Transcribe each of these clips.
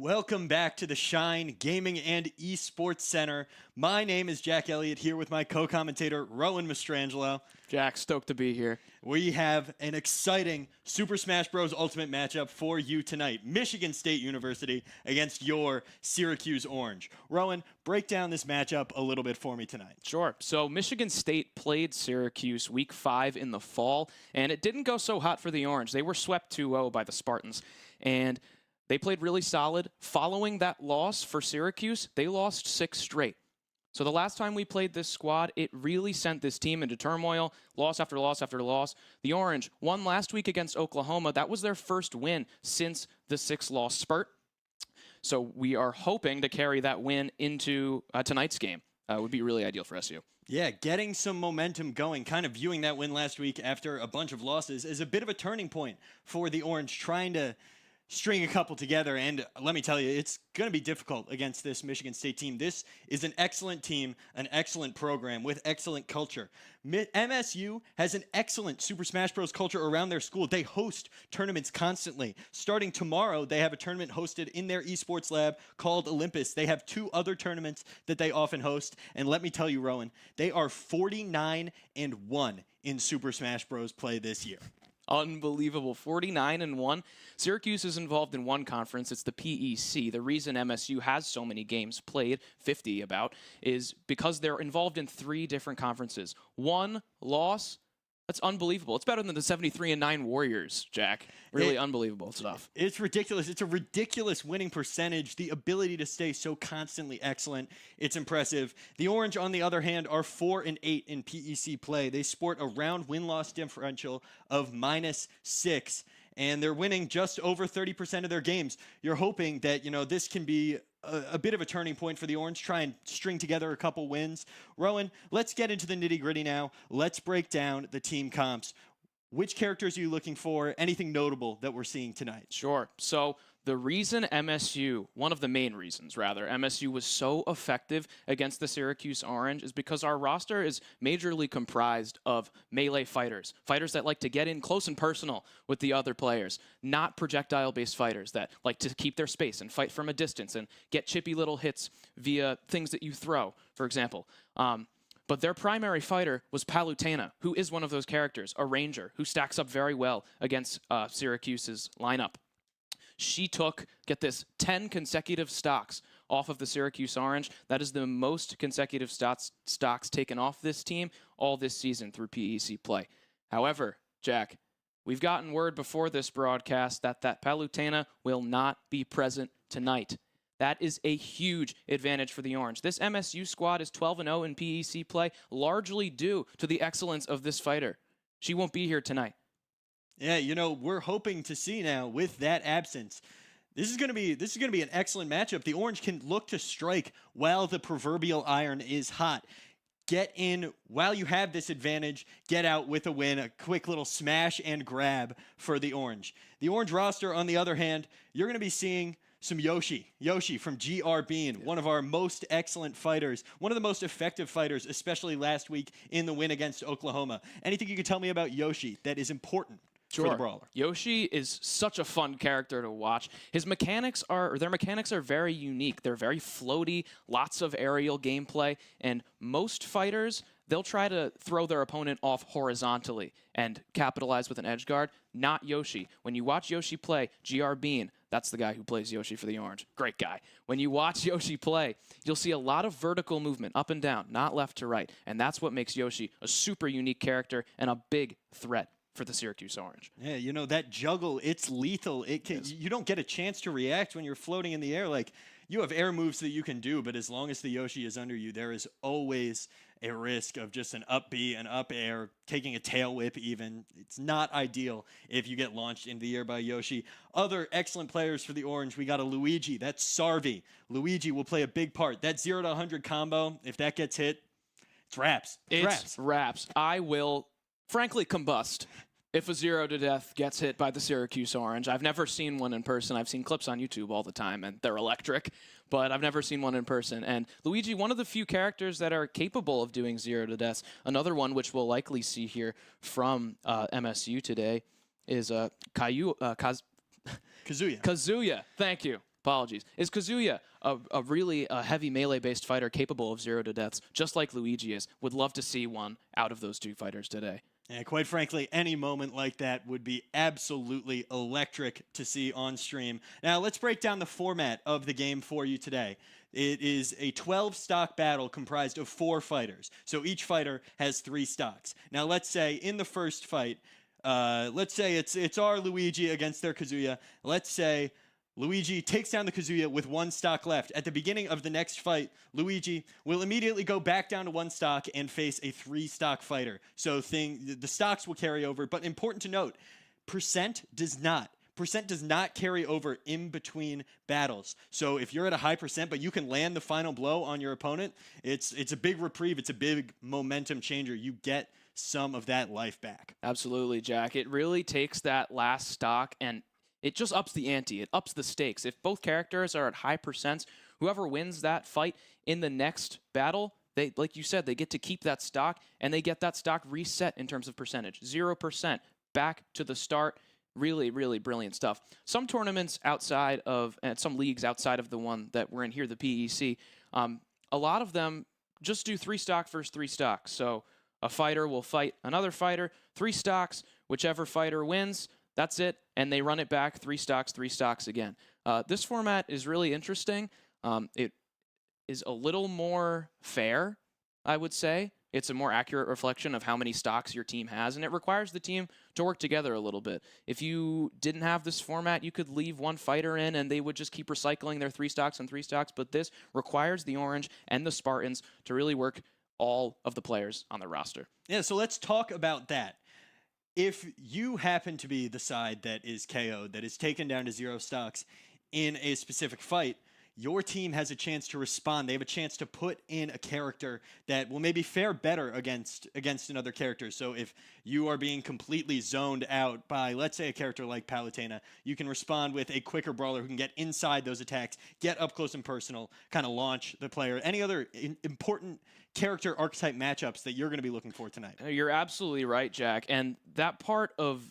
Welcome back to the Shine Gaming and Esports Center. My name is Jack Elliott, here with my co-commentator, Rowan Mastrangelo. Jack, stoked to be here. We have an exciting Super Smash Bros. Ultimate matchup for you tonight. Michigan State University against your Syracuse Orange. Rowan, break down this matchup a little bit for me tonight. Sure. So Michigan State played Syracuse week 5 in the fall, and it didn't go so hot for the Orange. They were swept 2-0 by the Spartans, and they played really solid. Following that loss for Syracuse, they lost 6 straight. So the last time we played this squad, it really sent this team into turmoil, loss after loss after loss. The Orange won last week against Oklahoma. That was their first win since the 6-loss spurt. So we are hoping to carry that win into tonight's game. Would be really ideal for SU. Yeah, getting some momentum going, kind of viewing that win last week after a bunch of losses is a bit of a turning point for the Orange, trying to string a couple together, and let me tell you, it's going to be difficult against this Michigan State team. This is an excellent team, an excellent program with excellent culture. MSU has an excellent Super Smash Bros. Culture around their school. They host tournaments constantly. Starting tomorrow, they have a tournament hosted in their esports lab called Olympus. They have 2 other tournaments that they often host, and let me tell you, Rowan, they are 49-1 in Super Smash Bros. Play this year. Unbelievable. 49-1. Syracuse is involved in one conference. It's the PEC. The reason MSU has so many games played, 50 about, is because they're involved in 3 different conferences. 1 loss. That's unbelievable. It's better than the 73-9 Warriors, Jack. Really unbelievable stuff. It's ridiculous. It's a ridiculous winning percentage. The ability to stay so constantly excellent. It's impressive. The Orange, on the other hand, are 4-8 in PEC play. They sport a round win-loss differential of -6, and they're winning just over 30% of their games. You're hoping that, this can be a bit of a turning point for the Orange, try and string together a couple wins. Rowan, let's get into the nitty-gritty now. Let's break down the team comps. Which characters are you looking for? Anything notable that we're seeing tonight? Sure. So the reason MSU, one of the main reasons, rather, MSU was so effective against the Syracuse Orange is because our roster is majorly comprised of melee fighters, fighters that like to get in close and personal with the other players, not projectile-based fighters that like to keep their space and fight from a distance and get chippy little hits via things that you throw, for example. But their primary fighter was Palutena, who is one of those characters, a ranger, who stacks up very well against Syracuse's lineup. She took, get this, 10 consecutive stocks off of the Syracuse Orange. That is the most consecutive stocks taken off this team all this season through PEC play. However, Jack, we've gotten word before this broadcast that Palutena will not be present tonight. That is a huge advantage for the Orange. This MSU squad is 12-0 in PEC play, largely due to the excellence of this fighter. She won't be here tonight. Yeah, we're hoping to see now with that absence. This is going to be an excellent matchup. The Orange can look to strike while the proverbial iron is hot. Get in while you have this advantage. Get out with a win. A quick little smash and grab for the Orange. The Orange roster, on the other hand, you're going to be seeing some Yoshi from GR Bean, one of our most excellent fighters, one of the most effective fighters, especially last week in the win against Oklahoma. Anything you can tell me about Yoshi that is important for the brawler? Yoshi is such a fun character to watch. Their mechanics are very unique. They're very floaty, lots of aerial gameplay, and most fighters, they'll try to throw their opponent off horizontally and capitalize with an edge guard. Not Yoshi. When you watch Yoshi play, GR Bean, that's the guy who plays Yoshi for the Orange. Great guy. When you watch Yoshi play, you'll see a lot of vertical movement, up and down, not left to right. And that's what makes Yoshi a super unique character and a big threat for the Syracuse Orange. Yeah, that juggle, it's lethal. You don't get a chance to react when you're floating in the air. Like, you have air moves that you can do, but as long as the Yoshi is under you, there is always a risk of just an up B, an up air, taking a tail whip even. It's not ideal if you get launched into the air by Yoshi. Other excellent players for the Orange, we got a Luigi. That's Sarvi. Luigi will play a big part. That 0 to 100 combo, if that gets hit, it's wraps. It's wraps. I will, frankly, combust if a 0 to death gets hit by the Syracuse Orange. I've never seen one in person. I've seen clips on YouTube all the time, and they're electric, but I've never seen one in person. And Luigi, one of the few characters that are capable of doing 0 to death. Another one, which we'll likely see here from MSU today, is Kazuya. Kazuya. Kazuya, thank you. Apologies. Is Kazuya a really heavy melee-based fighter capable of 0 to deaths, just like Luigi is? Would love to see one out of those two fighters today. And quite frankly, any moment like that would be absolutely electric to see on stream. Now, let's break down the format of the game for you today. It is a 12-stock battle comprised of 4 fighters. So each fighter has 3 stocks. Now, let's say in the first fight, let's say it's our Luigi against their Kazuya. Let's say Luigi takes down the Kazuya with 1 stock left. At the beginning of the next fight, Luigi will immediately go back down to 1 stock and face a 3-stock fighter. So the stocks will carry over. But important to note, percent does not. Percent does not carry over in between battles. So if you're at a high percent, but you can land the final blow on your opponent, it's a big reprieve. It's a big momentum changer. You get some of that life back. Absolutely, Jack. It really takes that last stock and it just ups the ante. It ups the stakes. If both characters are at high percents, whoever wins that fight in the next battle, they, like you said, they get to keep that stock, and they get that stock reset in terms of percentage. 0% back to the start. Really, really brilliant stuff. Some tournaments outside of, and some leagues outside of the one that we're in here, the PEC, a lot of them just do 3 stock versus 3 stocks. So a fighter will fight another fighter, 3 stocks, whichever fighter wins, that's it, and they run it back 3 stocks again. This format is really interesting. It is a little more fair, I would say. It's a more accurate reflection of how many stocks your team has, and it requires the team to work together a little bit. If you didn't have this format, you could leave one fighter in, and they would just keep recycling their 3 stocks and 3 stocks, but this requires the Orange and the Spartans to really work all of the players on the roster. Yeah, so let's talk about that. If you happen to be the side that is KO'd, that is taken down to 0 stocks in a specific fight, your team has a chance to respond. They have a chance to put in a character that will maybe fare better against another character. So if you are being completely zoned out by, let's say, a character like Palutena, you can respond with a quicker brawler who can get inside those attacks, get up close and personal, kind of launch the player. Any other important character archetype matchups that you're going to be looking for tonight? You're absolutely right, Jack. And that part of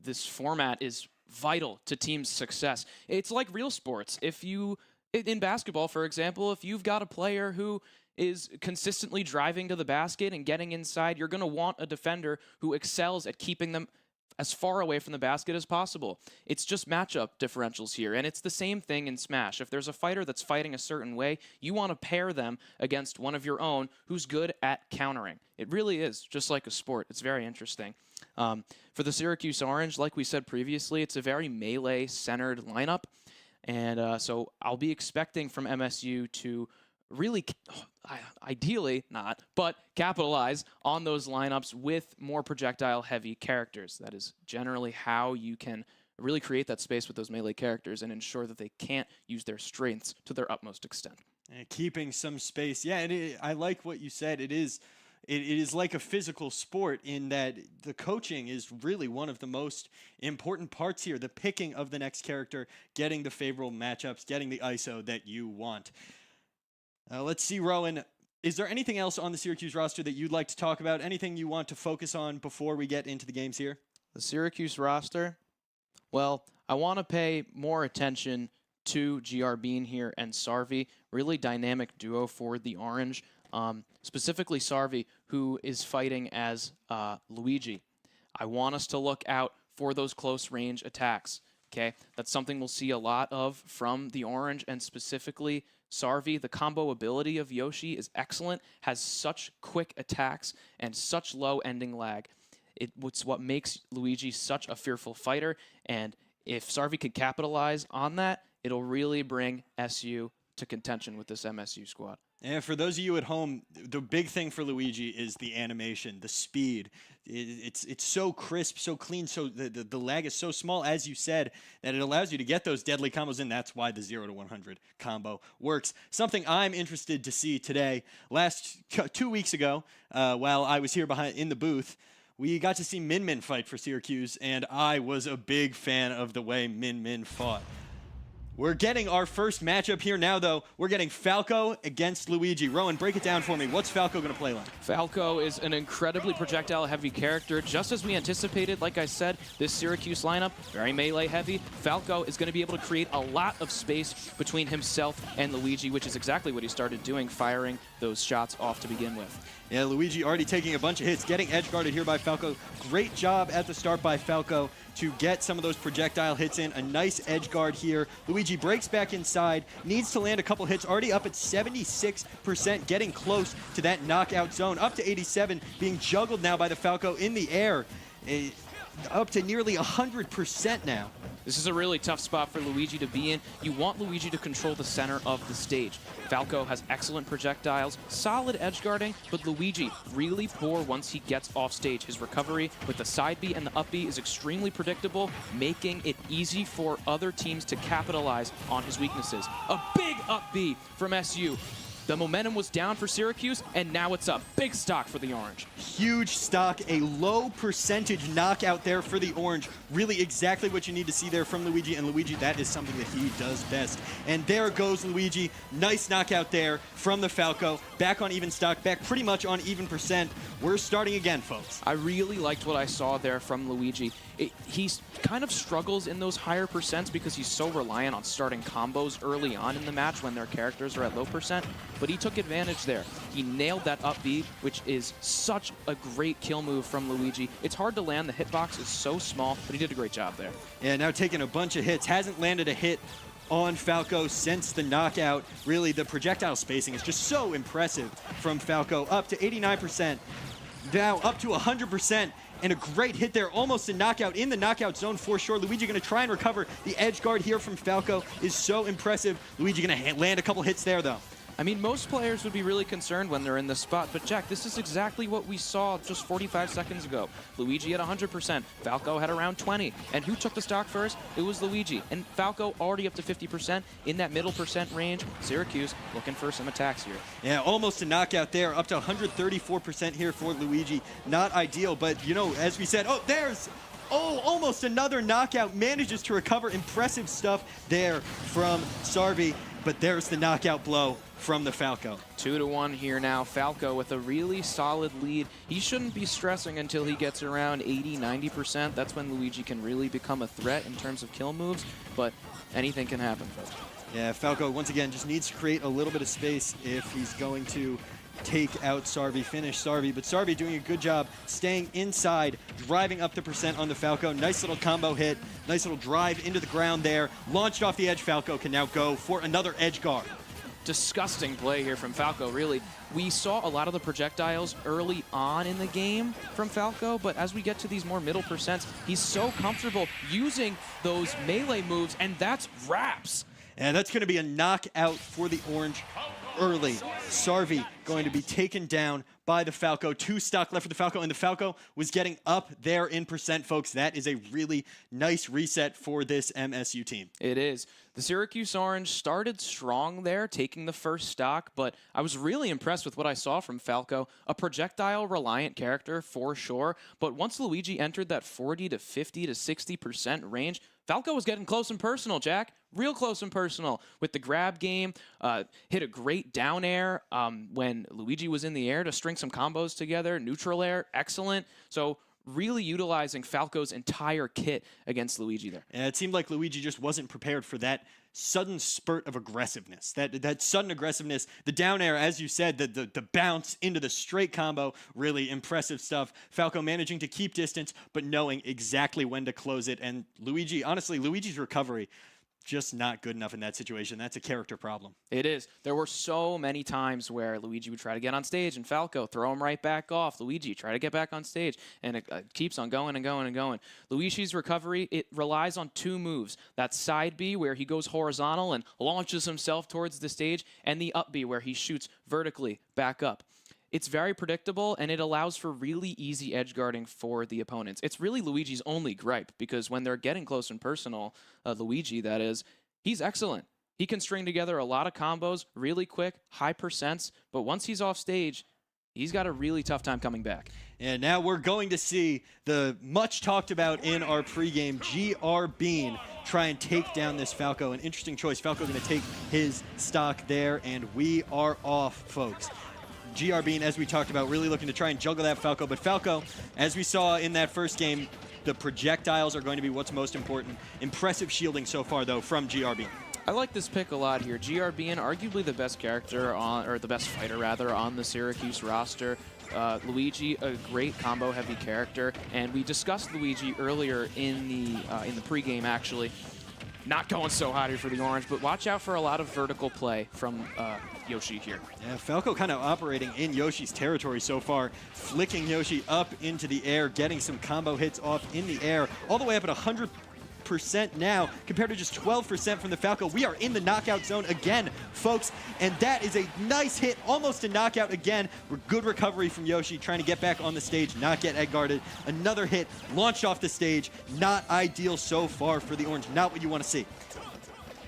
this format is vital to teams' success. It's like real sports. In basketball, for example, if you've got a player who is consistently driving to the basket and getting inside, you're going to want a defender who excels at keeping them as far away from the basket as possible. It's just matchup differentials here, and it's the same thing in Smash. If there's a fighter that's fighting a certain way, you want to pair them against one of your own who's good at countering. It really is just like a sport. It's very interesting. For the Syracuse Orange, like we said previously, it's a very melee-centered lineup. And so I'll be expecting from MSU to really, ideally not, but capitalize on those lineups with more projectile-heavy characters. That is generally how you can really create that space with those melee characters and ensure that they can't use their strengths to their utmost extent. And keeping some space. Yeah, I like what you said. It is like a physical sport in that the coaching is really one of the most important parts here. The picking of the next character, getting the favorable matchups, getting the ISO that you want. Let's see, Rowan. Is there anything else on the Syracuse roster that you'd like to talk about? Anything you want to focus on before we get into the games here? The Syracuse roster? Well, I want to pay more attention to GR Bean here and Sarvi. Really dynamic duo for the Orange. Specifically Sarvi, who is fighting as Luigi. I want us to look out for those close range attacks. Okay, that's something we'll see a lot of from the Orange, and specifically Sarvi. The combo ability of Yoshi is excellent, has such quick attacks and such low ending lag. It's what makes Luigi such a fearful fighter, and if Sarvi could capitalize on that, it'll really bring SU to contention with this MSU squad. And for those of you at home, the big thing for Luigi is the animation, the speed. It's so crisp, so clean, so the lag is so small, as you said, that it allows you to get those deadly combos in. That's why the 0 to 100 combo works. Something I'm interested to see today. 2 weeks ago, while I was here in the booth, we got to see Min Min fight for Syracuse, and I was a big fan of the way Min Min fought. We're getting our first matchup here now, though. We're getting Falco against Luigi. Rowan, break it down for me. What's Falco going to play like? Falco is an incredibly projectile-heavy character, just as we anticipated. Like I said, this Syracuse lineup, very melee-heavy. Falco is going to be able to create a lot of space between himself and Luigi, which is exactly what he started doing, firing those shots off to begin with. Yeah, Luigi already taking a bunch of hits, getting edge-guarded here by Falco. Great job at the start by Falco to get some of those projectile hits in. A nice edge guard here. Luigi breaks back inside, needs to land a couple hits, already up at 76%, getting close to that knockout zone. Up to 87, being juggled now by the Falco in the air. Up to nearly 100% now. This is a really tough spot for Luigi to be in. You want Luigi to control the center of the stage. Falco has excellent projectiles, solid edge guarding, but Luigi really poor once he gets off stage. His recovery with the side B and the up B is extremely predictable, making it easy for other teams to capitalize on his weaknesses. A big up B from SU. The momentum was down for Syracuse, and now it's up. Big stock for the Orange. Huge stock, a low percentage knockout there for the Orange. Really exactly what you need to see there from Luigi, and Luigi, that is something that he does best. And there goes Luigi. Nice knockout there from the Falco. Back on even stock, back pretty much on even percent. We're starting again, folks. I really liked what I saw there from Luigi. He kind of struggles in those higher percents because he's so reliant on starting combos early on in the match when their characters are at low percent, but he took advantage there. He nailed that up B, which is such a great kill move from Luigi. It's hard to land. The hitbox is so small, but he did a great job there. Yeah, now taking a bunch of hits. Hasn't landed a hit on Falco since the knockout. Really, the projectile spacing is just so impressive from Falco. Up to 89%, now up to 100%. And a great hit there, almost a knockout in the knockout zone for sure. Luigi going to try and recover. The edge guard here from Falco is so impressive. Luigi going to land a couple hits there, though. I mean, most players would be really concerned when they're in this spot, but Jack, this is exactly what we saw just 45 seconds ago. Luigi at 100%, Falco had around 20, and who took the stock first? It was Luigi, and Falco already up to 50% in that middle percent range. Syracuse looking for some attacks here. Yeah, almost a knockout there, up to 134% here for Luigi. Not ideal, but you know, as we said, almost another knockout. Manages to recover. Impressive stuff there from Sarvi, but there's the knockout blow from the Falco. 2-1 here now. Falco with a really solid lead. He shouldn't be stressing until he gets around 80-90%. That's when Luigi can really become a threat in terms of kill moves, but anything can happen, folks. Yeah, Falco, once again, just needs to create a little bit of space if he's going to take out Sarvi, finish Sarvi. But Sarvi doing a good job staying inside, driving up the percent on the Falco. Nice little combo hit, nice little drive into the ground there. Launched off the edge, Falco can now go for another edge guard. Disgusting play here from Falco, really. We saw a lot of the projectiles early on in the game from Falco, but as we get to these more middle percents, he's so comfortable using those melee moves, and that's wraps. And that's going to be a knockout for the Orange early. Sarvi going to be taken down by the Falco. 2 stock left for the Falco, and the Falco was getting up there in percent, folks. That is a really nice reset for this MSU team. It is. The Syracuse Orange started strong there, taking the first stock, but I was really impressed with what I saw from Falco. A projectile-reliant character, for sure, but once Luigi entered that 40 to 50 to 60% range, Falco was getting close and personal, Jack. Real close and personal with the grab game. Hit a great down air when Luigi was in the air to string some combos together. Neutral air, excellent. So really utilizing Falco's entire kit against Luigi there. Yeah, it seemed like Luigi just wasn't prepared for that sudden spurt of aggressiveness. That sudden aggressiveness, the down air, as you said, the bounce into the straight combo, really impressive stuff. Falco managing to keep distance, but knowing exactly when to close it. And Luigi, honestly, Luigi's recovery, just not good enough in that situation. That's a character problem. It is. There were so many times where Luigi would try to get on stage and Falco throw him right back off. Luigi try to get back on stage, and it keeps on going and going and going. Luigi's recovery, it relies on 2 moves. That side B where he goes horizontal and launches himself towards the stage, and the up B where he shoots vertically back up. It's very predictable, and it allows for really easy edge guarding for the opponents. It's really Luigi's only gripe, because when they're getting close and personal, Luigi, that is, he's excellent. He can string together a lot of combos really quick, high percents, but once he's off stage, he's got a really tough time coming back. And now we're going to see the much talked about in our pregame, GR Bean, try and take down this Falco. An interesting choice. Falco going to take his stock there, and we are off, folks. GR Bean, as we talked about, really looking to try and juggle that Falco. But Falco, as we saw in that first game, the projectiles are going to be what's most important. Impressive shielding so far, though, from GR Bean. I like this pick a lot here. GR being arguably the best character on, or the best fighter rather, on the Syracuse roster. Luigi, a great combo-heavy character, and we discussed Luigi earlier in the pregame. Actually, not going so hot here for the Orange, but watch out for a lot of vertical play from Yoshi here. Yeah, Falco kind of operating in Yoshi's territory so far, flicking Yoshi up into the air, getting some combo hits off in the air, all the way up at 100% now, compared to just 12% from the Falco. We are in the knockout zone again, folks, and that is a nice hit, almost a knockout again. Good recovery from Yoshi, trying to get back on the stage, not get egg guarded. Another hit, launched off the stage. Not ideal so far for the Orange, not what you want to see.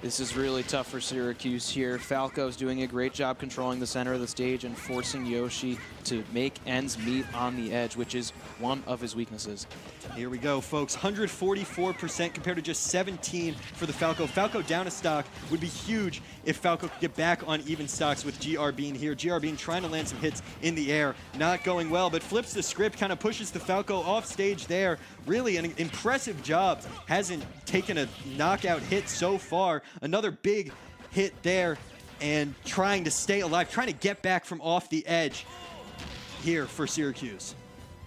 This is really tough for Syracuse here. Falco's doing a great job controlling the center of the stage and forcing Yoshi to make ends meet on the edge, which is one of his weaknesses. Here we go, folks. 144% compared to just 17 for the Falco. Falco down a stock would be huge if Falco could get back on even stocks with GR Bean here. GR Bean trying to land some hits in the air. Not going well, but flips the script, kind of pushes the Falco off stage there. Really an impressive job. Hasn't taken a knockout hit so far. Another big hit there, and trying to stay alive, trying to get back from off the edge here for Syracuse.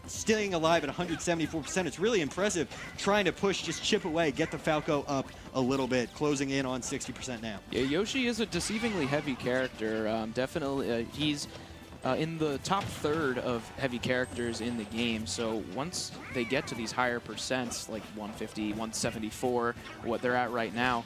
Staying alive at 174%. It's really impressive. Trying to push, just chip away, get the Falco up a little bit, closing in on 60% now. Yeah, Yoshi is a deceivingly heavy character. Definitely, he's in the top third of heavy characters in the game. So once they get to these higher percents, like 150, 174, what they're at right now,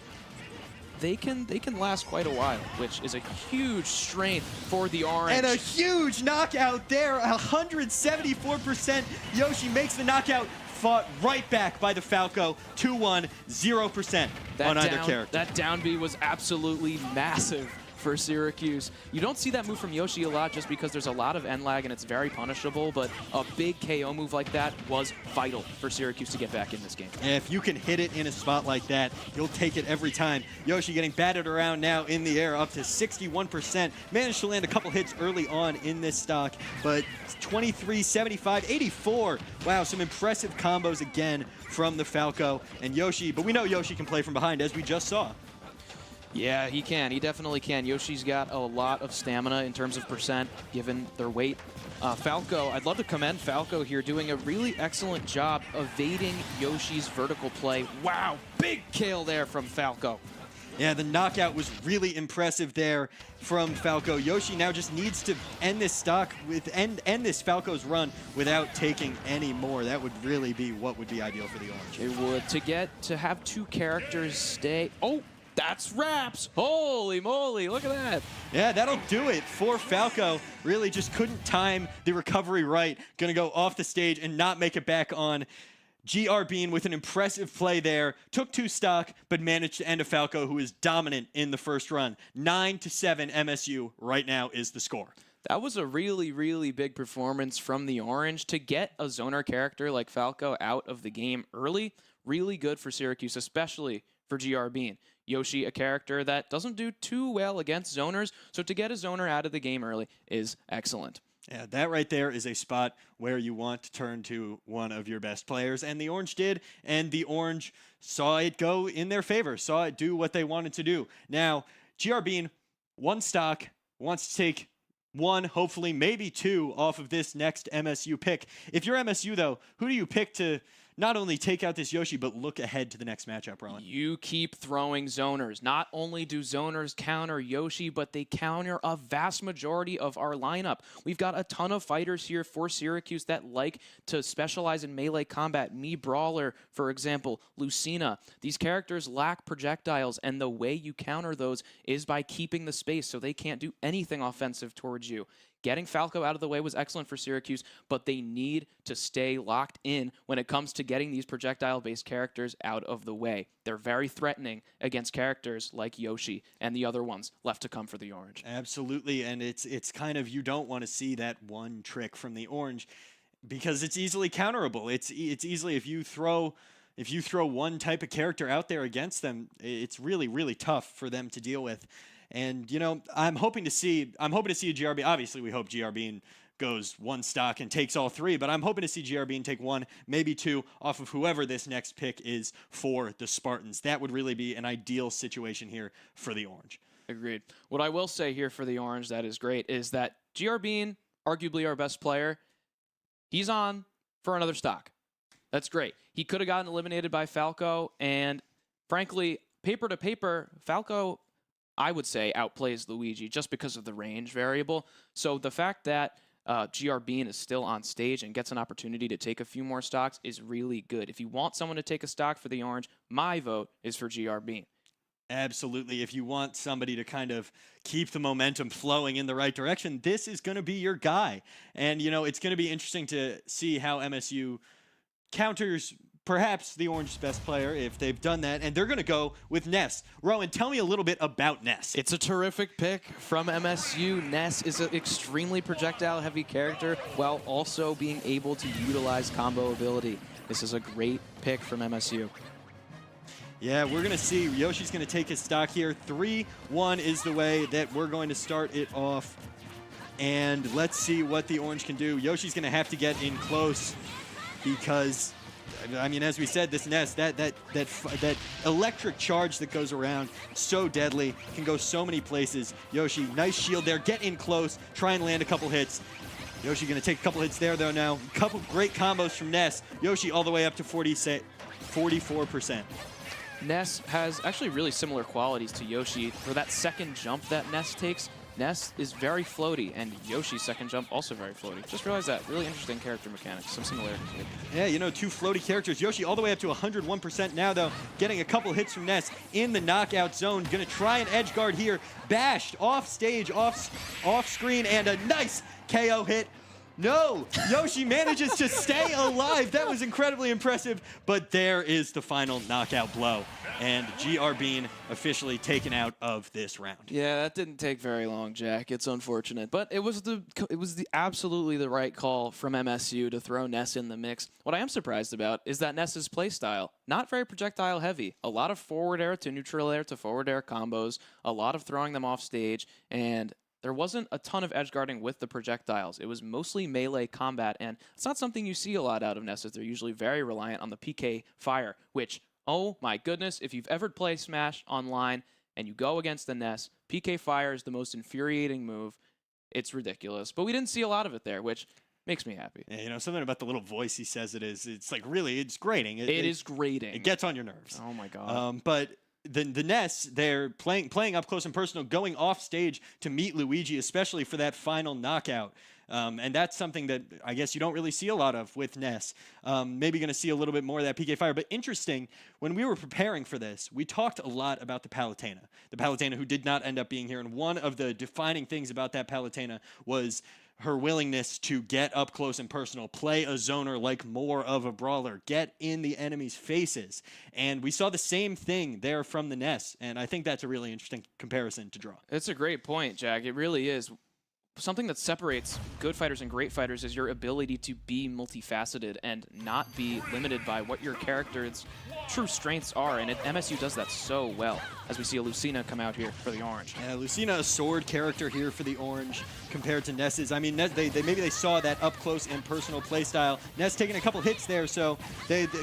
they can last quite a while, which is a huge strength for the Orange. And a huge knockout there, 174%. Yoshi makes the knockout, fought right back by the Falco, 2-1, 0% on either character. That down B was absolutely massive for Syracuse. You don't see that move from Yoshi a lot just because there's a lot of end lag and it's very punishable, but a big KO move like that was vital for Syracuse to get back in this game. And if you can hit it in a spot like that, you'll take it every time. Yoshi getting batted around now in the air, up to 61%. Managed to land a couple hits early on in this stock, but 23, 75, 84. Wow, some impressive combos again from the Falco and Yoshi, but we know Yoshi can play from behind, as we just saw. Yeah, he can. He definitely can. Yoshi's got a lot of stamina in terms of percent, given their weight. Falco, I'd love to commend Falco here, doing a really excellent job evading Yoshi's vertical play. Wow, big kill there from Falco. Yeah, the knockout was really impressive there from Falco. Yoshi now just needs to end this stock with end this Falco's run without taking any more. That would really be what would be ideal for the Orange. It would. To have two characters stay. Oh! That's wraps. Holy moly, look at that. Yeah, that'll do it for Falco. Really just couldn't time the recovery right. Gonna go off the stage and not make it back on. GR Bean with an impressive play there. Took two stock, but managed to end a Falco who is dominant in the first run. 9-7 MSU right now is the score. That was a really, really big performance from the Orange. To get a zoner character like Falco out of the game early, really good for Syracuse, especially for GR Bean. Yoshi, a character that doesn't do too well against zoners, so to get a zoner out of the game early is excellent. Yeah, that right there is a spot where you want to turn to one of your best players, and the Orange did, and the Orange saw it go in their favor, saw it do what they wanted to do. Now, GR Bean, one stock, wants to take one, hopefully maybe two off of this next MSU pick. If you're MSU, though, who do you pick to not only take out this Yoshi, but look ahead to the next matchup, Rowan? You keep throwing zoners. Not only do zoners counter Yoshi, but they counter a vast majority of our lineup. We've got a ton of fighters here for Syracuse that like to specialize in melee combat. Me Brawler, for example, Lucina. These characters lack projectiles, and the way you counter those is by keeping the space so they can't do anything offensive towards you. Getting Falco out of the way was excellent for Syracuse, but they need to stay locked in when it comes to getting these projectile-based characters out of the way. They're very threatening against characters like Yoshi and the other ones left to come for the Orange. Absolutely, and it's kind of, you don't want to see that one trick from the Orange. because it's easily counterable. It's easily, if you throw one type of character out there against them, it's really, really tough for them to deal with. And I'm hoping to see a GRB. Obviously, we hope GRB goes one stock and takes all three, but I'm hoping to see GRB take one, maybe two, off of whoever this next pick is for the Spartans. That would really be an ideal situation here for the Orange. Agreed. What I will say here for the Orange that is great is that GRB, arguably our best player, he's on for another stock. That's great. He could have gotten eliminated by Falco, and frankly, paper to paper, Falco, I would say, outplays Luigi just because of the range variable. So the fact that GRB is still on stage and gets an opportunity to take a few more stocks is really good. If you want someone to take a stock for the Orange, my vote is for GRB. Absolutely. If you want somebody to kind of keep the momentum flowing in the right direction, this is going to be your guy. And, it's going to be interesting to see how MSU counters perhaps the Orange's best player if they've done that. And they're going to go with Ness. Rowan, tell me a little bit about Ness. It's a terrific pick from MSU. Ness is an extremely projectile-heavy character while also being able to utilize combo ability. This is a great pick from MSU. Yeah, we're going to see. Yoshi's going to take his stock here. 3-1 is the way that we're going to start it off. And let's see what the Orange can do. Yoshi's going to have to get in close because, I mean, as we said, this Ness, that electric charge that goes around, so deadly, can go so many places. Yoshi, nice shield there. Get in close. Try and land a couple hits. Yoshi going to take a couple hits there, though, now. A couple great combos from Ness. Yoshi all the way up to 44%. Ness has actually really similar qualities to Yoshi. For that second jump that Ness takes, Ness is very floaty, and Yoshi's second jump also very floaty. Just realized that. Really interesting character mechanics. Some similarities. Yeah, two floaty characters. Yoshi all the way up to 101% now, though. Getting a couple hits from Ness in the knockout zone. Going to try an edge guard here. Bashed off stage, off screen, and a nice KO hit. No, Yoshi manages to stay alive. That was incredibly impressive. But there is the final knockout blow. And GRB officially taken out of this round. Yeah, that didn't take very long, Jack. It's unfortunate. But it was absolutely the right call from MSU to throw Ness in the mix. What I am surprised about is that Ness's playstyle, not very projectile heavy. A lot of forward air to neutral air to forward air combos, a lot of throwing them off stage, and there wasn't a ton of edge guarding with the projectiles. It was mostly melee combat, and it's not something you see a lot out of Ness. They're usually very reliant on the PK fire, which, oh my goodness, if you've ever played Smash online and you go against the Ness, PK fire is the most infuriating move. It's ridiculous. But we didn't see a lot of it there, which makes me happy. Yeah, something about the little voice he says it is. It's like really, it's grating. It is grating. It gets on your nerves. Oh my God. But the Ness, they're playing up close and personal, going off stage to meet Luigi, especially for that final knockout. And that's something that I guess you don't really see a lot of with Ness. Maybe going to see a little bit more of that PK fire. But interesting, when we were preparing for this, we talked a lot about the Palutena who did not end up being here. And one of the defining things about that Palutena was her willingness to get up close and personal, play a zoner like more of a brawler, get in the enemy's faces. And we saw the same thing there from the Ness, and I think that's a really interesting comparison to draw. It's a great point, Jack. It really is. Something that separates good fighters and great fighters is your ability to be multifaceted and not be limited by what your character's true strengths are, and MSU does that so well, as we see a Lucina come out here for the Orange. Yeah, Lucina, a sword character here for the Orange compared to Ness's. I mean, maybe they saw that up close and personal play style. Ness taking a couple hits there, so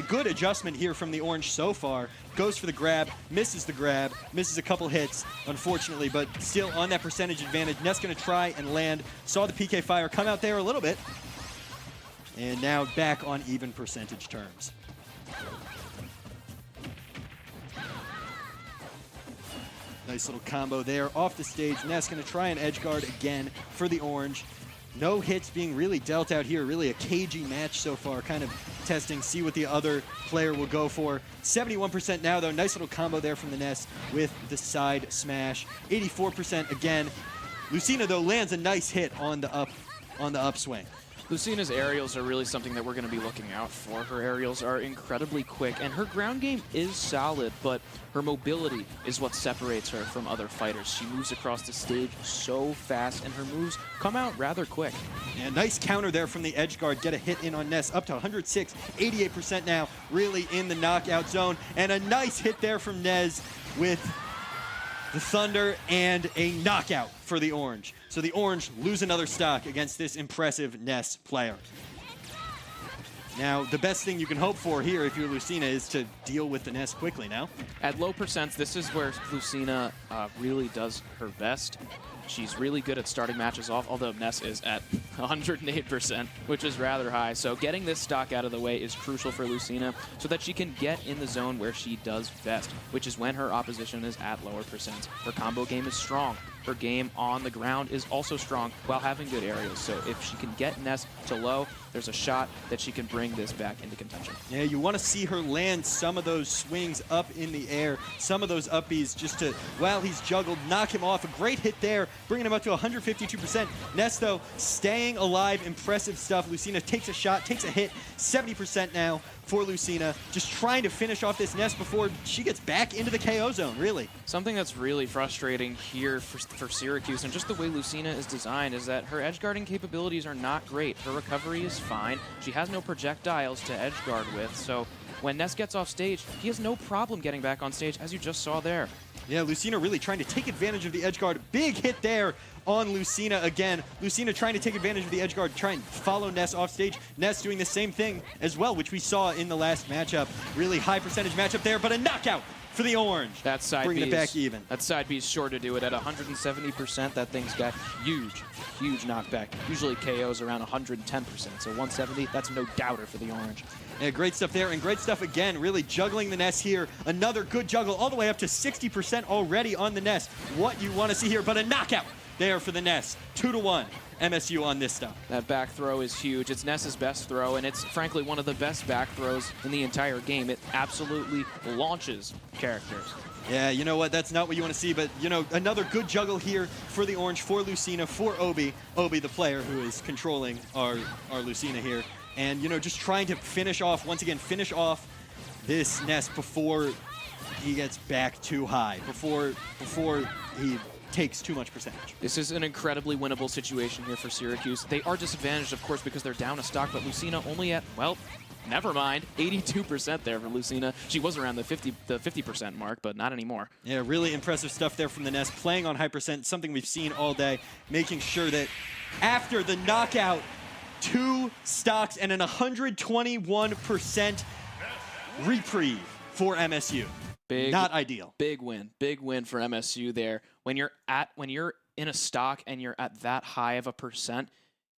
good adjustment here from the Orange so far. Goes for the grab, misses the grab, misses a couple hits, unfortunately, but still on that percentage advantage. Ness going to try and land. Saw the PK fire come out there a little bit, and now back on even percentage terms. Nice little combo there off the stage. Ness going to try and edge guard again for the Orange. No hits being really dealt out here. Really a cagey match so far. Kind of testing, see what the other player will go for. 71% now, though. Nice little combo there from the Ness with the side smash. 84% again. Lucina, though, lands a nice hit on the upswing. Lucina's aerials are really something that we're going to be looking out for. Her aerials are incredibly quick, and her ground game is solid, but her mobility is what separates her from other fighters. She moves across the stage so fast, and her moves come out rather quick. Yeah, nice counter there from the edge guard. Get a hit in on Ness, up to 106, 88% now, really in the knockout zone. And a nice hit there from Nez with the Thunder and a knockout for the Orange. So the Orange lose another stock against this impressive Ness player. Now, the best thing you can hope for here if you're Lucina is to deal with the Ness quickly now. At low percents, this is where Lucina really does her best. She's really good at starting matches off, although Ness is at 108%, which is rather high. So getting this stock out of the way is crucial for Lucina so that she can get in the zone where she does best, which is when her opposition is at lower percents. Her combo game is strong. Her game on the ground is also strong while having good aerials. So if she can get Ness to low, there's a shot that she can bring this back into contention. Yeah, you want to see her land some of those swings up in the air, some of those upbeats just to, while he's juggled, knock him off. A great hit there, bringing him up to 152%. Ness, though, staying alive. Impressive stuff. Lucina takes a shot, takes a hit, 70% now for Lucina. Just trying to finish off this Ness before she gets back into the KO zone, really. Something that's really frustrating here for Syracuse, and just the way Lucina is designed, is that her edge guarding capabilities are not great. Her recovery is fine. She has no projectiles to edge guard with, so when Ness gets off stage, he has no problem getting back on stage, as you just saw there. Yeah, Lucina really trying to take advantage of the edge guard. Big hit there on Lucina again. Lucina trying to take advantage of the edge guard, try and follow Ness off stage. Ness doing the same thing as well, which we saw in the last matchup. Really high percentage matchup there, but a knockout for the Orange. That side bringing B it back even. That side B is sure to do it at 170%. That thing's got huge knockback. Usually KOs around 110%. So 170, that's no doubter for the Orange. Yeah, great stuff there, and great stuff again, really juggling the Ness here. Another good juggle, all the way up to 60% already on the Ness. What you want to see here, but a knockout there for the Ness. 2-1 MSU on this stuff. That back throw is huge. It's Ness's best throw, and it's frankly one of the best back throws in the entire game. It absolutely launches characters. Yeah, you know what? That's not what you want to see, but, you know, another good juggle here for the Orange, for Lucina, for Obi. Obi, the player who is controlling our Lucina here. And, you know, just trying to finish off, once again, finish off this Ness before he gets back too high, before he takes too much percentage. This is an incredibly winnable situation here for Syracuse. They are disadvantaged, of course, because they're down a stock, but Lucina only at, well, never mind, 82% there for Lucina. She was around the 50% mark, but not anymore. Yeah, really impressive stuff there from the Ness, playing on high percent, something we've seen all day, making sure that after the knockout, 2 stocks and an 121% reprieve for MSU. Not ideal. Big win for MSU there. When you're in a stock and you're at that high of a percent,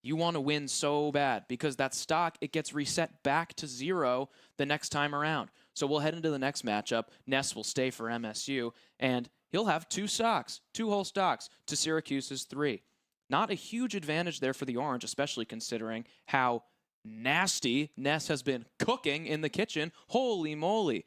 you want to win so bad because that stock, it gets reset back to 0 the next time around. So we'll head into the next matchup. Ness will stay for MSU, and he'll have 2 stocks, 2 whole stocks to Syracuse's 3. Not a huge advantage there for the Orange, especially considering how nasty Ness has been cooking in the kitchen. Holy moly.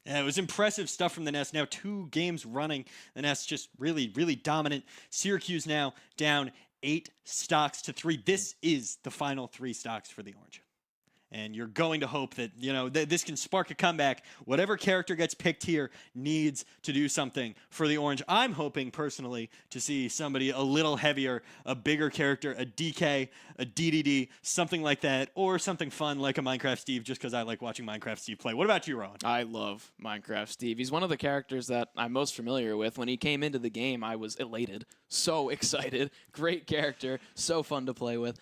Yeah, it was impressive stuff from the Ness. Now 2 games running. The Ness just really dominant. Syracuse now down 8 stocks to 3. This is the final 3 stocks for the Orange. And you're going to hope that, you know, this can spark a comeback. Whatever character gets picked here needs to do something for the Orange. I'm hoping, personally, to see somebody a little heavier, a bigger character, a DK, a DDD, something like that, or something fun like a Minecraft Steve, just because I like watching Minecraft Steve play. What about you, Rowan? I love Minecraft Steve. He's one of the characters that I'm most familiar with. When he came into the game, I was elated. So excited. Great character. So fun to play with.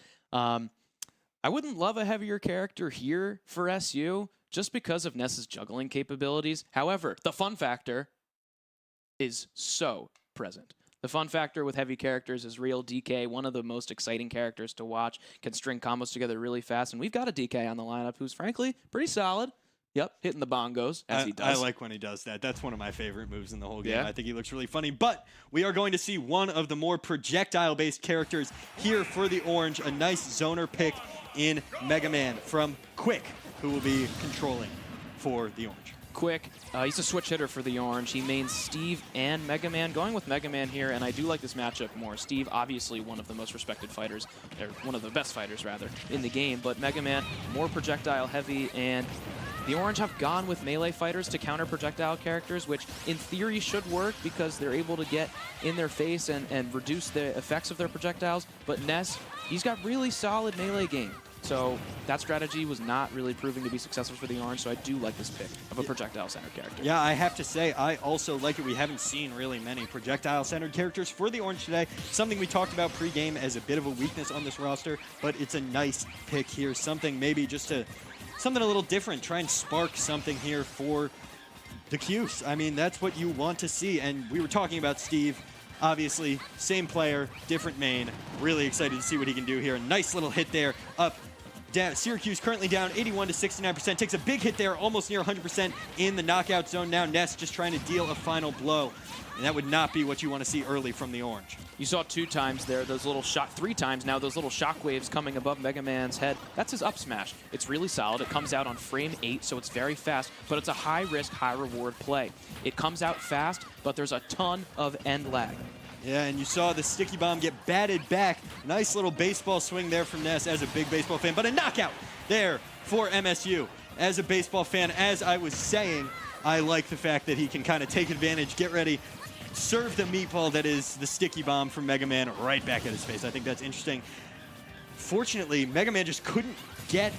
I wouldn't love a heavier character here for SU just because of Ness's juggling capabilities. However, the fun factor is so present. The fun factor with heavy characters is real. DK, one of the most exciting characters to watch, can string combos together really fast. And we've got a DK on the lineup who's frankly pretty solid. Yep, hitting the bongos as he does. I like when he does that. That's one of my favorite moves in the whole game. Yeah. I think he looks really funny. But we are going to see one of the more projectile-based characters here for the Orange. A nice zoner pick in Mega Man from Quick, who will be controlling for the Orange. Quick, he's a switch hitter for the Orange. He mains Steve and Mega Man. Going with Mega Man here, and I do like this matchup more. Steve, obviously one of the most respected fighters, or one of the best fighters, rather, in the game. But Mega Man, more projectile heavy, and the Orange have gone with melee fighters to counter projectile characters, which in theory should work because they're able to get in their face and reduce the effects of their projectiles. But Ness, he's got really solid melee game. So that strategy was not really proving to be successful for the Orange, so I do like this pick of a projectile-centered character. Yeah, I have to say, I also like it. We haven't seen really many projectile-centered characters for the Orange today. Something we talked about pre-game as a bit of a weakness on this roster, but it's a nice pick here. Something maybe just to, something a little different. Try and spark something here for the Cuse. I mean, that's what you want to see, and we were talking about Steve. Obviously, same player, different main. Really excited to see what he can do here. A nice little hit there up. Down. Syracuse currently down 81 to 69%. Takes a big hit there, almost near 100% in the knockout zone. Now Ness just trying to deal a final blow. And that would not be what you want to see early from the Orange. You saw 2 times there, those little shot, 3 times now, those little shock waves coming above Mega Man's head. That's his up smash. It's really solid. It comes out on frame 8, so it's very fast, but it's a high risk, high reward play. It comes out fast, but there's a ton of end lag. Yeah, and you saw the sticky bomb get batted back. Nice little baseball swing there from Ness as a big baseball fan, but a knockout there for MSU. As a baseball fan, as I was saying, I like the fact that he can kind of take advantage, get ready, serve the meatball that is the sticky bomb from Mega Man right back at his face. I think that's interesting. Fortunately, Mega Man just couldn't get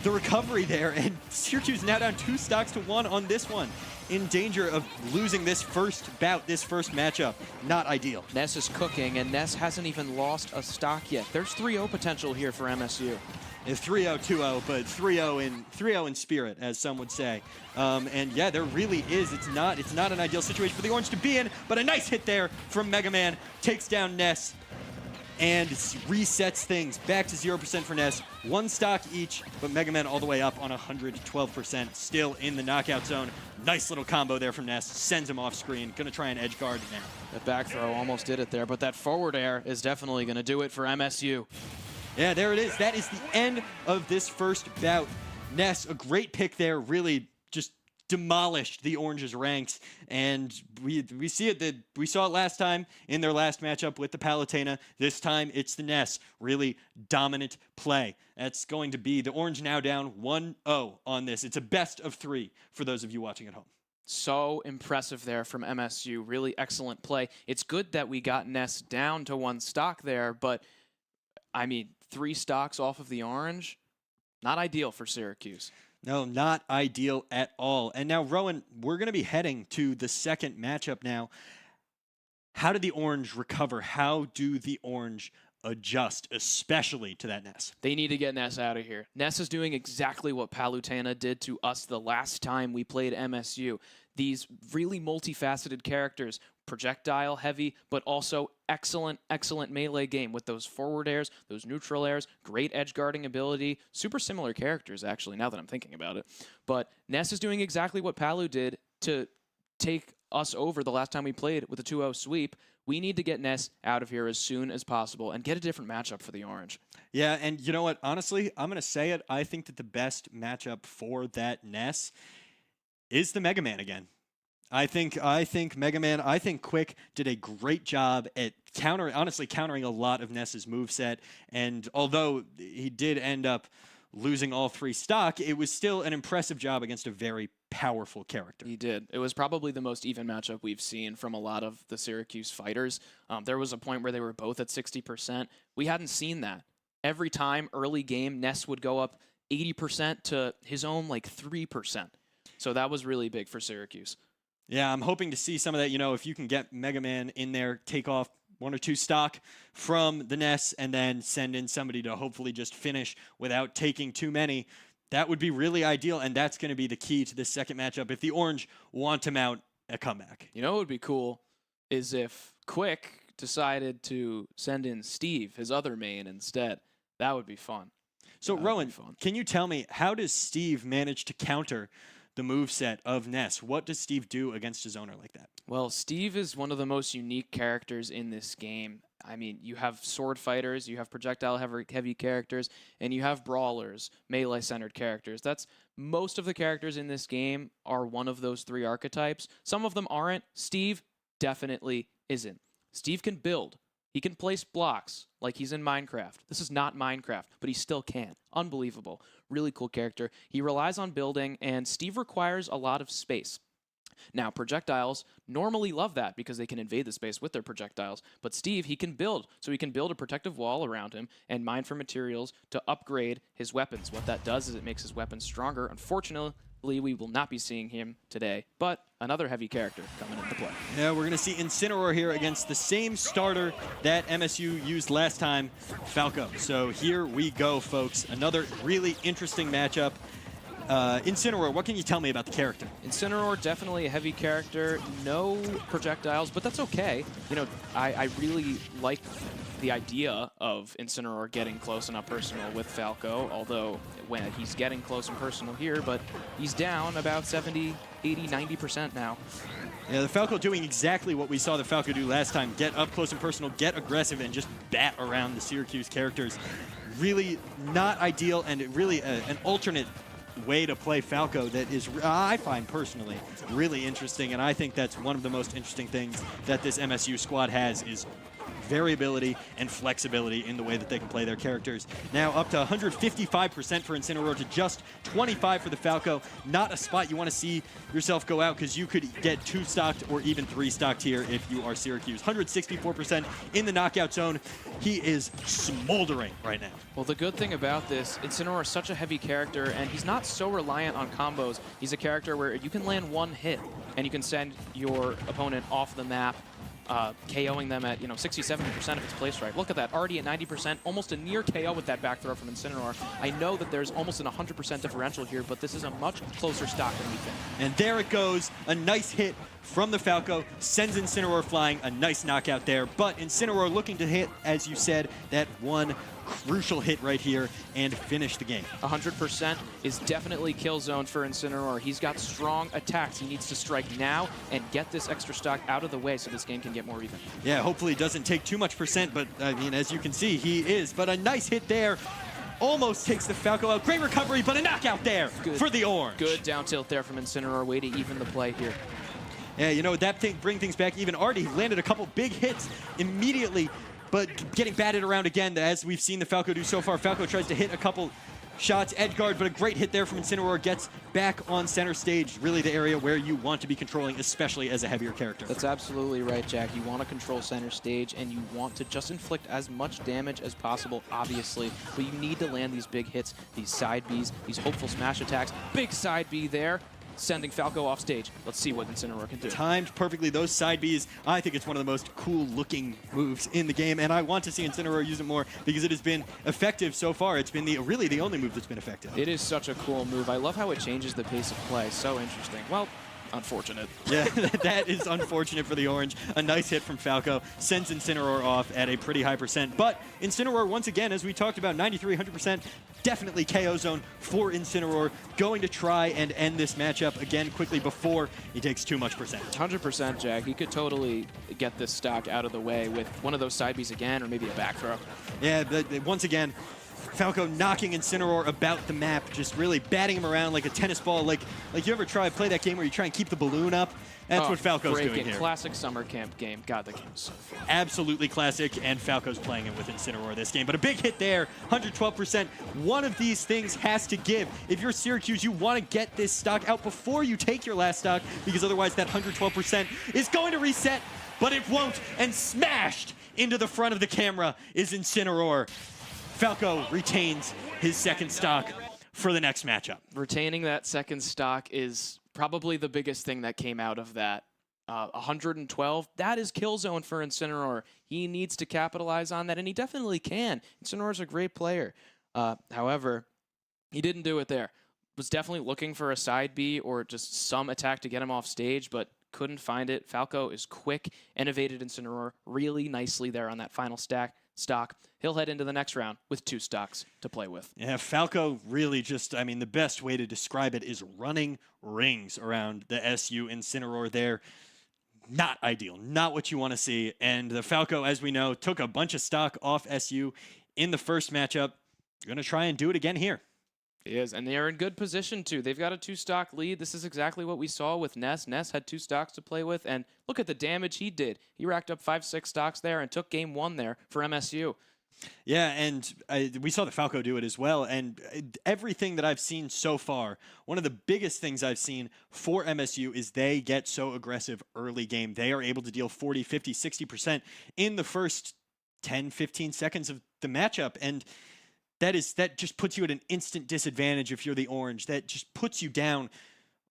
the recovery there, and Syracuse now down 2 stocks to 1 on this one. In danger of losing this first bout, this first matchup. Not ideal. Ness is cooking, and Ness hasn't even lost a stock yet. There's 3-0 potential here for MSU. It's 3-0, 2-0, but 3-0 in spirit, as some would say. And yeah, there really is. It's not an ideal situation for the Orange to be in, but a nice hit there from Mega Man. Takes down Ness and resets things back to 0% for Ness. 1 stock each, but Mega Man all the way up on 112%, still in the knockout zone. Nice little combo there from Ness. Sends him off screen. Gonna try and edge guard now. That back throw almost did it there, but that forward air is definitely gonna do it for MSU. Yeah, there it is. That is the end of this first bout. Ness, a great pick there, really just demolished the Orange's ranks, and we see it that we saw it last time in their last matchup with the Palutena. This time it's the Ness, really dominant play. That's going to be the Orange now down 1-0 on this. It's a best of 3 for those of you watching at home. So impressive there from MSU. Really excellent play. It's good that we got Ness down to 1 stock there, but I mean, 3 stocks off of the Orange, not ideal for Syracuse. No, not ideal at all. And now, Rowan, we're going to be heading to the second matchup now. How did the Orange recover? How do the Orange adjust, especially to that Ness? They need to get Ness out of here. Ness is doing exactly what Palutena did to us the last time we played MSU. These really multifaceted characters, projectile heavy, but also excellent melee game with those forward airs, those neutral airs, great edge guarding ability. Super similar characters, actually, now that I'm thinking about it. But Ness is doing exactly what Palu did to take us over the last time we played with a 2-0 sweep. We need to get Ness out of here as soon as possible and get a different matchup for the Orange. Yeah, and you know what? Honestly, I'm going to say it. I think that the best matchup for that Ness is the Mega Man again. I think Mega Man, I think Quick did a great job at countering a lot of Ness's moveset. And although he did end up losing all 3 stock, it was still an impressive job against a very powerful character. He did. It was probably the most even matchup we've seen from a lot of the Syracuse fighters. There was a point where they were both at 60%. We hadn't seen that. Every time early game, Ness would go up 80% to his own like 3%. So that was really big for Syracuse. Yeah, I'm hoping to see some of that. You know, if you can get Mega Man in there, take off 1 or 2 stock from the Ness, and then send in somebody to hopefully just finish without taking too many, that would be really ideal, and that's going to be the key to this second matchup if the Orange want to mount a comeback. You know what would be cool is if Quick decided to send in Steve, his other main, instead. That would be fun. So, Rowan, can you tell me, how does Steve manage to counter the moveset of Ness. What does Steve do against a zoner like that? Well, Steve is one of the most unique characters in this game. I mean, you have sword fighters, you have projectile heavy characters, and you have brawlers, melee-centered characters. That's most of the characters in this game are one of those three archetypes. Some of them aren't. Steve definitely isn't. Steve can build. He can place blocks like he's in Minecraft. This is not Minecraft, but he still can. Unbelievable. Really cool character. He relies on building, and Steve requires a lot of space. Now, projectiles normally love that because they can invade the space with their projectiles. But Steve, he can build. So he can build a protective wall around him and mine for materials to upgrade his weapons. What that does is it makes his weapons stronger. Unfortunately, we will not be seeing him today, but another heavy character coming into play. Yeah, we're going to see Incineroar here against the same starter that MSU used last time, Falco. So here we go, folks. Another really interesting matchup. Incineroar, what can you tell me about the character? Incineroar, definitely a heavy character. No projectiles, but that's okay. You know, I really like the idea of Incineroar getting close and up personal with Falco, although when he's getting close and personal here, but he's down about 70, 80, 90% now. Yeah, the Falco doing exactly what we saw the Falco do last time. Get up close and personal, get aggressive, and just bat around the Syracuse characters. Really not ideal, and really an alternate way to play Falco that is, I find personally, really interesting. And I think that's one of the most interesting things that this MSU squad has is variability and flexibility in the way that they can play their characters. Now up to 155% for Incineroar to just 25 for the Falco. Not a spot you want to see yourself go out because you could get 2 stocked or even 3 stocked here if you are Syracuse. 164% in the knockout zone. He is smoldering right now. Well, the good thing about this, Incineroar is such a heavy character, and he's not so reliant on combos. He's a character where you can land one hit, and you can send your opponent off the map, KOing them at 60-70% if it's placed right. Look at that, already at 90%, almost a near KO with that back throw from Incineroar. I know that there's almost an 100% differential here, but this is a much closer stock than we think. And there it goes, a nice hit from the Falco, sends Incineroar flying, a nice knockout there. But Incineroar looking to hit, as you said, that one crucial hit right here and finish the game. 100% is definitely kill zone for Incineroar. He's got strong attacks. He needs to strike now and get this extra stock out of the way so this game can get more even. Yeah, hopefully it doesn't take too much percent, but I mean, as you can see, he is. But a nice hit there. Almost takes the Falco out. Great recovery, but a knockout there for the Orange. Good down tilt there from Incineroar. Way to even the play here. Yeah, you know, that thing bring things back even. Already landed a couple big hits immediately, but getting batted around again, as we've seen the Falco do so far. Falco tries to hit a couple shots, edge guard, but a great hit there from Incineroar gets back on center stage, really the area where you want to be controlling, especially as a heavier character. That's absolutely right, Jack. You want to control center stage, and you want to just inflict as much damage as possible, obviously, but you need to land these big hits, these side Bs, these hopeful smash attacks. Big side B there, sending Falco off stage. Let's see what Incineroar can do. Timed perfectly. Those side Bs, I think it's one of the most cool looking moves in the game, and I want to see Incineroar use it more because it has been effective so far. It's been really the only move that's been effective. It is such a cool move. I love how it changes the pace of play. So interesting. Well, unfortunate. Yeah, that is unfortunate for the Orange. A nice hit from Falco sends Incineroar off at a pretty high percent. But Incineroar, once again, as we talked about, 93, 100%, definitely KO zone for Incineroar. Going to try and end this matchup again quickly before he takes too much percent. 100%, Jack. He could totally get this stock out of the way with one of those side Bs again, or maybe a back throw. Yeah, but once again, Falco knocking Incineroar about the map, just really batting him around like a tennis ball. Like you ever play that game where you try and keep the balloon up? That's what Falco's doing game. here. Classic summer camp game. God, the game's so fun. Absolutely classic, and Falco's playing it with Incineroar this game. But a big hit there, 112%. One of these things has to give. If you're Syracuse, you want to get this stock out before you take your last stock, because otherwise that 112% is going to reset, but it won't. And smashed into the front of the camera is Incineroar. Falco retains his second stock for the next matchup. Retaining that second stock is probably the biggest thing that came out of that. 112, that is kill zone for Incineroar. He needs to capitalize on that, and he definitely can. Incineroar's a great player. However, he didn't do it there. Was definitely looking for a side B or just some attack to get him off stage, but couldn't find it. Falco is quick and evaded Incineroar really nicely there on that final stack. stock. He'll head into the next round with 2 stocks to play with. Yeah, Falco really just, I mean, the best way to describe it is running rings around the SU Incineroar there. Not ideal, not what you want to see. And the Falco, as we know, took a bunch of stock off SU in the first matchup. Going to try and do it again here. He is, and they are in good position too. They've got a 2-stock lead. This is exactly what we saw with Ness. Ness had 2 stocks to play with, and look at the damage he did. He racked up 5-6 stocks there and took game 1 there for MSU. Yeah, and we saw the Falco do it as well. And everything that I've seen so far, one of the biggest things I've seen for MSU is they get so aggressive early game. They are able to deal 40, 50, 60% in the first 10, 15 seconds of the matchup. And that just puts you at an instant disadvantage if you're the Orange. That just puts you down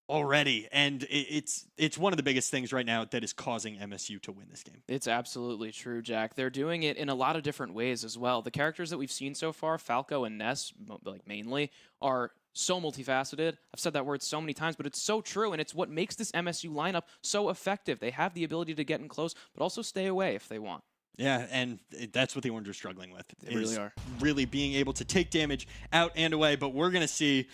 already, and it's one of the biggest things right now that is causing MSU to win this game. It's absolutely true, Jack. They're doing it in a lot of different ways as well. The characters that we've seen so far, Falco and Ness, like mainly, are so multifaceted. I've said that word so many times, but it's so true, and it's what makes this MSU lineup so effective. They have the ability to get in close, but also stay away if they want. Yeah, and that's what the Orange are struggling with. They really are. Really being able to take damage out and away, but we're going to see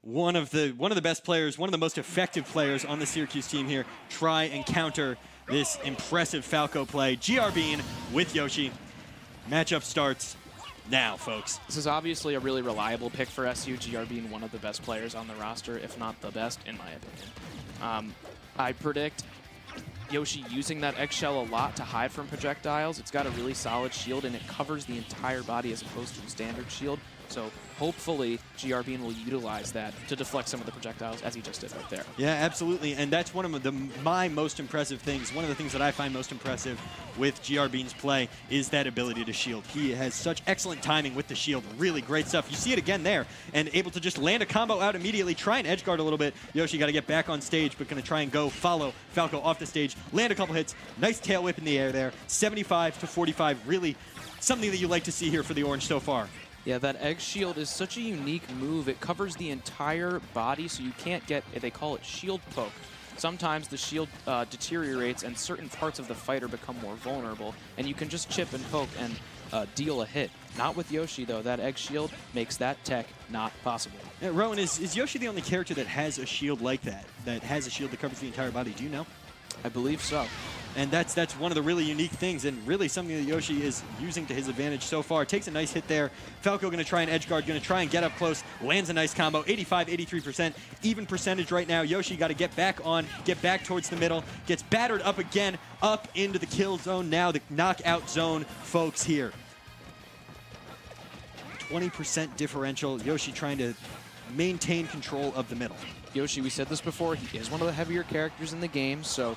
one of the best players, one of the most effective players on the Syracuse team here try and counter this impressive Falco play. GR Bean with Yoshi. Matchup starts now, folks. This is obviously a really reliable pick for SU, GR being one of the best players on the roster, if not the best, in my opinion. I predict Yoshi using that eggshell a lot to hide from projectiles. It's got a really solid shield, and it covers the entire body as opposed to a standard shield. So hopefully GR Bean will utilize that to deflect some of the projectiles, as he just did right there. Yeah, absolutely. And that's one of my most impressive things. One of the things that I find most impressive with GR Bean's play is that ability to shield. He has such excellent timing with the shield. Really great stuff. You see it again there, and able to just land a combo out immediately, try and edge guard a little bit. Yoshi got to get back on stage, but going to try and go follow Falco off the stage, land a couple hits. Nice tail whip in the air there. 75 to 45. Really something that you like to see here for the Orange so far. Yeah, that egg shield is such a unique move. It covers the entire body, so you can't get, they call it shield poke. Sometimes the shield deteriorates and certain parts of the fighter become more vulnerable, and you can just chip and poke and deal a hit. Not with Yoshi, though. That egg shield makes that tech not possible. Yeah, Rowan, is Yoshi the only character that has a shield like that, that has a shield that covers the entire body? Do you know? I believe so. And that's one of the really unique things, and really something that Yoshi is using to his advantage so far. Takes a nice hit there. Falco going to try and edge guard, going to try and get up close. Lands a nice combo. 85, 83%. Even percentage right now. Yoshi got to get back on, get back towards the middle. Gets battered up again, up into the kill zone now. The knockout zone, folks, here. 20% differential. Yoshi trying to maintain control of the middle. Yoshi, we said this before, he is one of the heavier characters in the game, so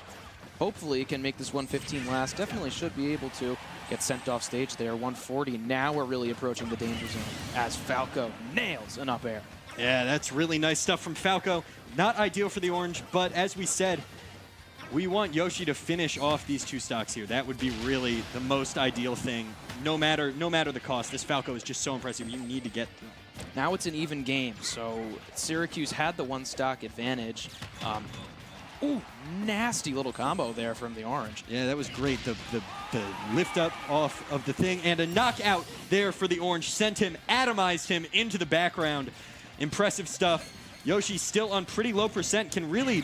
hopefully he can make this 115 last. Definitely should be able to get sent off stage there. 140. Now we're really approaching the danger zone as Falco nails an up air. Yeah, that's really nice stuff from Falco. Not ideal for the Orange, but as we said, we want Yoshi to finish off these 2 stocks here. That would be really the most ideal thing. No matter the cost, this Falco is just so impressive. You need to get through. Now it's an even game, so Syracuse had the 1 stock advantage. Ooh, nasty little combo there from the Orange. Yeah, that was great. The lift up off of the thing and a knockout there for the Orange. Sent him, atomized him into the background. Impressive stuff. Yoshi still on pretty low percent. Can really,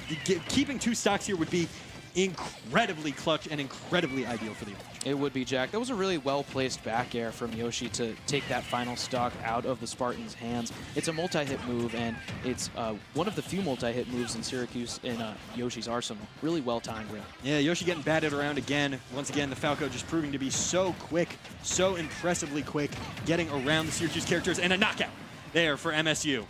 keeping 2 stocks here would be incredibly clutch and incredibly ideal for the Orange. It would be, Jack. That was a really well-placed back air from Yoshi to take that final stock out of the Spartan's hands. It's a multi-hit move, and it's one of the few multi-hit moves in Syracuse in Yoshi's arsenal. Really well-timed there. Yeah, Yoshi getting batted around again. Once again, the Falco just proving to be so quick, so impressively quick, getting around the Syracuse characters, and a knockout there for MSU.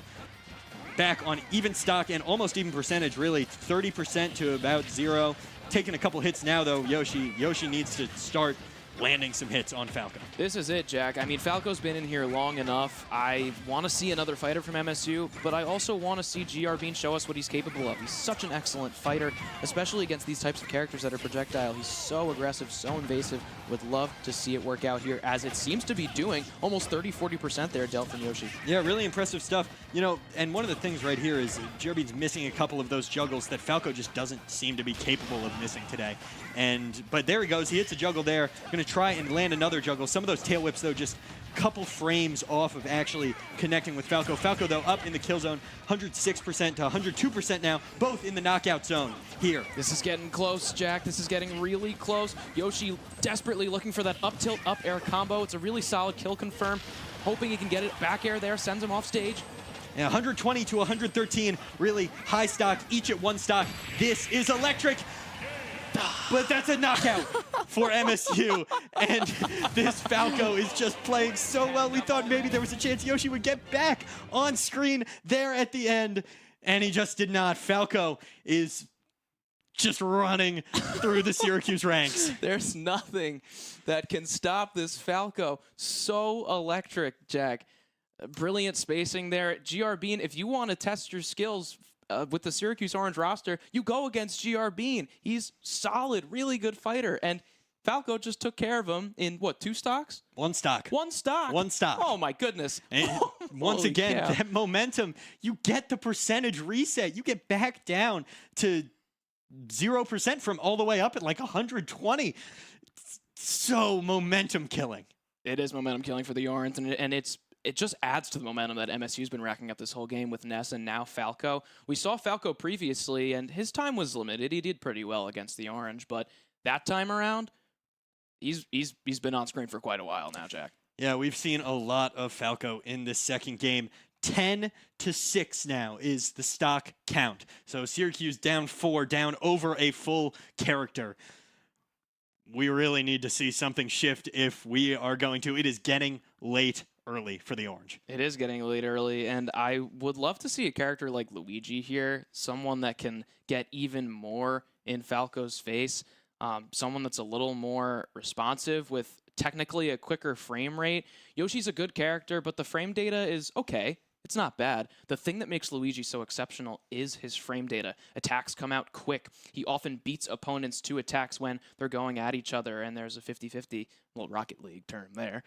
Back on even stock and almost even percentage, really, 30% to about 0. Taking a couple hits now, though. Yoshi needs to start landing some hits on Falco. This is it, Jack. I mean, Falco's been in here long enough. I want to see another fighter from MSU, but I also want to see GR Bean show us what he's capable of. He's such an excellent fighter, especially against these types of characters that are projectile. He's so aggressive, so invasive. Would love to see it work out here, as it seems to be doing. Almost 30-40% there dealt from Yoshi. Yeah, really impressive stuff. You know, and one of the things right here is GR Bean's missing a couple of those juggles that Falco just doesn't seem to be capable of missing today. But there he goes. He hits a juggle there. Going to try and land another juggle. Some of those tail whips, though, just couple frames off of actually connecting with Falco. Falco, though, up in the kill zone, 106% to 102% now, both in the knockout zone here. This is getting close, Jack. This is getting really close. Yoshi desperately looking for that up tilt, up air combo. It's a really solid kill confirm. Hoping he can get it. Back air there, sends him off stage. Yeah, 120 to 113, really high stock, each at 1 stock. This is electric. But that's a knockout for MSU. And this Falco is just playing so well. We thought maybe there was a chance Yoshi would get back on screen there at the end. And he just did not. Falco is just running through the Syracuse ranks. There's nothing that can stop this Falco. So electric, Jack. Brilliant spacing there. GR Bean, if you want to test your skills with the Syracuse Orange roster, you go against GR Bean. He's solid, really good fighter. And Falco just took care of him in, what, 2 stocks? 1 stock. 1 stock? 1 stock. Oh, my goodness. And once again, cow. that momentum, you get the percentage reset. You get back down to 0% from all the way up at like 120. So momentum killing. It is momentum killing for the Orange, and it just adds to the momentum that MSU's been racking up this whole game with Ness and now Falco. We saw Falco previously, and his time was limited. He did pretty well against the Orange, but that time around, he's been on screen for quite a while now, Jack. Yeah, we've seen a lot of Falco in this second game. 10-6 now is the stock count. So Syracuse down 4, down over a full character. We really need to see something shift if we are going to. It is getting late early for the Orange. It is getting late early, and I would love to see a character like Luigi here, someone that can get even more in Falco's face, someone that's a little more responsive with technically a quicker frame rate. Yoshi's a good character, but the frame data is okay. It's not bad. The thing that makes Luigi so exceptional is his frame data. Attacks come out quick. He often beats opponents to attacks when they're going at each other, and there's a 50-50, little Rocket League term there.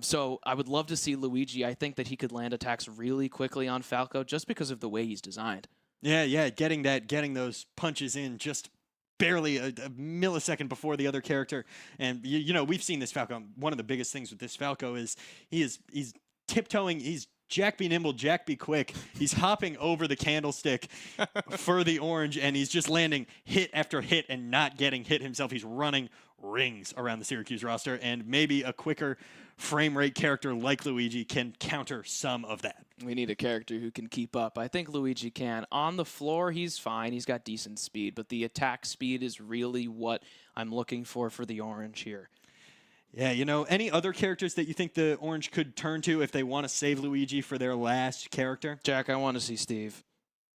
So I would love to see Luigi. I think that he could land attacks really quickly on Falco just because of the way he's designed. Yeah, getting those punches in just barely a millisecond before the other character. And, you know, we've seen this Falco. One of the biggest things with this Falco is he's tiptoeing. He's Jack be nimble, Jack be quick. He's hopping over the candlestick for the Orange, and he's just landing hit after hit and not getting hit himself. He's running rings around the Syracuse roster, and maybe a quicker frame rate character like Luigi can counter some of that. We need a character who can keep up. I think Luigi can. On the floor, he's fine. He's got decent speed, but the attack speed is really what I'm looking for the Orange here. Yeah, you know, any other characters that you think the Orange could turn to if they want to save Luigi for their last character? Jack, I want to see Steve.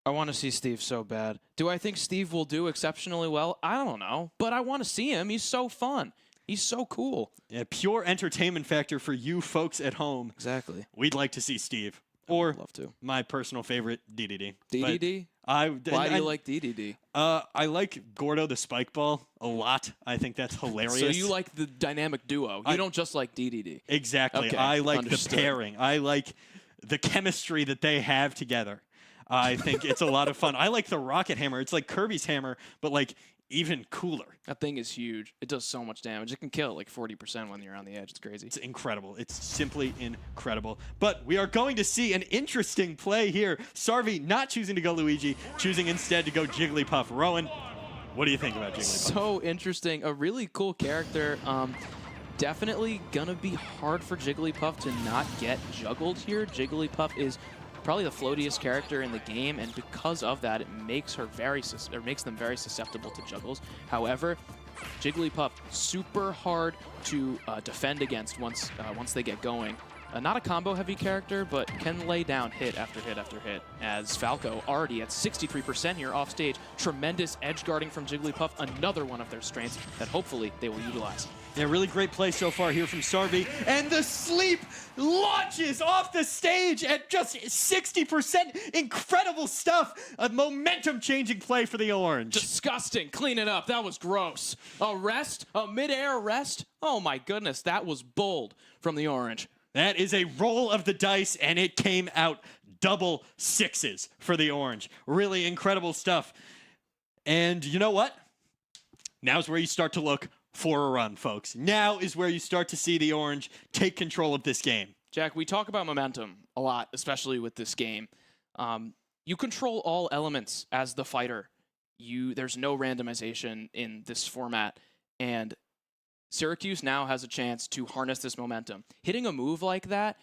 I want to see Steve so bad. Do I think Steve will do exceptionally well? I don't know, but I want to see him. He's so fun. He's so cool. Yeah, pure entertainment factor for you folks at home. Exactly. We'd like to see Steve. Or love to. My personal favorite, DDD. DDD? Why do you like DDD? I like Gordo the Spike Ball a lot. I think that's hilarious. So you like the dynamic duo. You don't just like DDD. Exactly. Okay, I like understood. the pairing. I like the chemistry that they have together. I think it's a lot of fun. I like the rocket hammer. It's like Kirby's hammer, but like even cooler. That thing is huge. It does so much damage. It can kill like 40% when you're on the edge. It's crazy. It's incredible. It's simply incredible. But we are going to see an interesting play here. Sarvi not choosing to go Luigi, choosing instead to go Jigglypuff. Rowan, what do you think about Jigglypuff? So interesting. A really cool character. Definitely gonna be hard for Jigglypuff to not get juggled here. Jigglypuff is probably the floatiest character in the game, and because of that, it makes her makes them very susceptible to juggles. However, Jigglypuff super hard to defend against once they get going. Not a combo-heavy character, but can lay down hit after hit after hit. As Falco already at 63% here off stage, tremendous edge guarding from Jigglypuff, another one of their strengths that hopefully they will utilize. Yeah, really great play so far here from Sarvi. And the sleep launches off the stage at just 60%. Incredible stuff. A momentum-changing play for the Orange. Disgusting. Clean it up. That was gross. A rest? A mid-air rest? Oh my goodness, that was bold from the Orange. That is a roll of the dice, and it came out double sixes for the Orange. Really incredible stuff. And you know what? Now's where you start to look for a run, folks. Now is where you start to see the Orange take control of this game. Jack, we talk about momentum a lot, especially with this game. You control all elements as the fighter. There's no randomization in this format, and Syracuse now has a chance to harness this momentum. Hitting a move like that,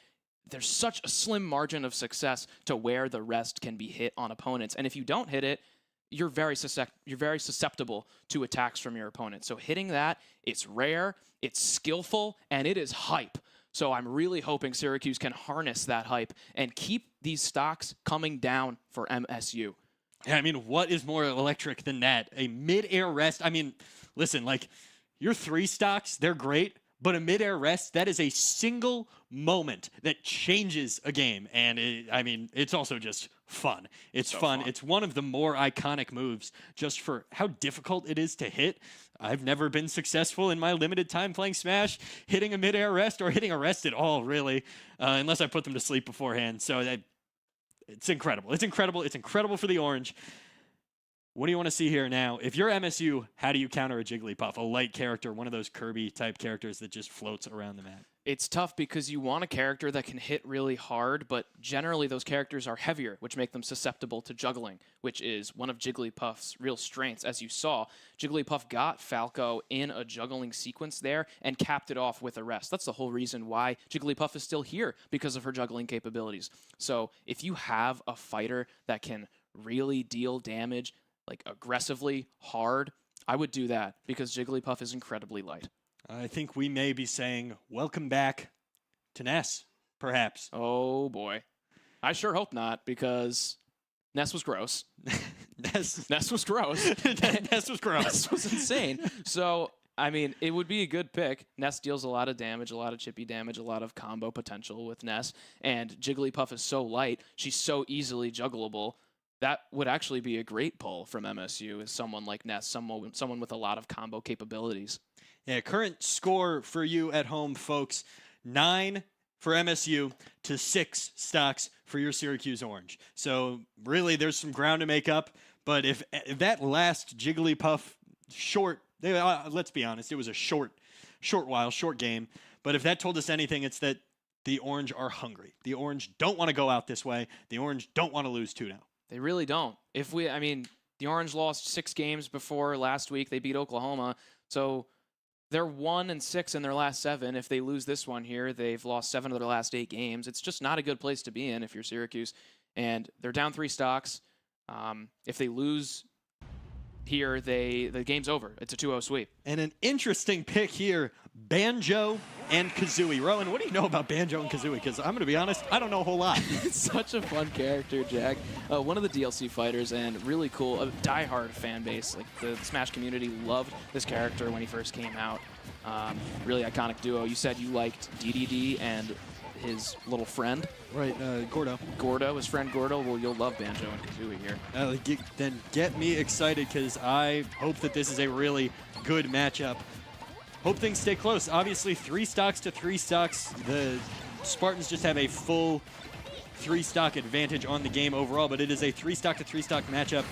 there's such a slim margin of success to where the rest can be hit on opponents. And if you don't hit it, you're very susceptible to attacks from your opponent. So hitting that, it's rare, it's skillful, and it is hype. So I'm really hoping Syracuse can harness that hype and keep these stocks coming down for MSU. Yeah, I mean, what is more electric than that? A mid-air rest. I mean, listen, like, your 3 stocks, they're great, but a mid-air rest, that is a single moment that changes a game. And, it's also just fun. It's fun. It's one of the more iconic moves just for how difficult it is to hit. I've never been successful in my limited time playing Smash hitting a mid-air rest or hitting a rest at all, really, unless I put them to sleep beforehand. So it's incredible. It's incredible. It's incredible for the Orange. What do you want to see here now? If you're MSU, how do you counter a Jigglypuff, a light character, one of those Kirby-type characters that just floats around the map? It's tough because you want a character that can hit really hard, but generally those characters are heavier, which make them susceptible to juggling, which is one of Jigglypuff's real strengths. As you saw, Jigglypuff got Falco in a juggling sequence there and capped it off with a rest. That's the whole reason why Jigglypuff is still here, because of her juggling capabilities. So if you have a fighter that can really deal damage, like aggressively hard, I would do that because Jigglypuff is incredibly light. I think we may be saying welcome back to Ness, perhaps. Oh boy. I sure hope not, because Ness was gross. Ness was gross. Ness was gross. Ness was insane. So, I mean, it would be a good pick. Ness deals a lot of damage, a lot of chippy damage, a lot of combo potential with Ness. And Jigglypuff is so light, she's so easily juggleable. That would actually be a great pull from MSU, is someone like Ness, someone with a lot of combo capabilities. Yeah, current score for you at home, folks, 9 for MSU to 6 stocks for your Syracuse Orange. So really there's some ground to make up, but if that last Jigglypuff let's be honest, it was a short game, but if that told us anything, it's that the Orange are hungry. The Orange don't want to go out this way. The Orange don't want to lose 2-0. They really don't. The Orange lost 6 games before last week. They beat Oklahoma, so they're 1-6 in their last 7. If they lose this one here, they've lost 7 of their last 8 games. It's just not a good place to be in if you're Syracuse. And they're down 3 stocks. If they lose here, the game's over. It's a 2-0 sweep. And an interesting pick here, Banjo and Kazooie. Rowan, what do you know about Banjo and Kazooie? Because I'm going to be honest, I don't know a whole lot. It's such a fun character, Jack. One of the DLC fighters, and really cool, a diehard fan base. Like, the Smash community loved this character when he first came out. Really iconic duo. You said you liked DDD and his little friend. Right, Gordo. His friend Gordo. Well, you'll love Banjo and Kazooie here. Then get me excited, because I hope that this is a really good matchup. Hope things stay close. Obviously, 3 stocks to 3 stocks. The Spartans just have a full 3-stock advantage on the game overall, but it is a 3-stock to 3-stock matchup.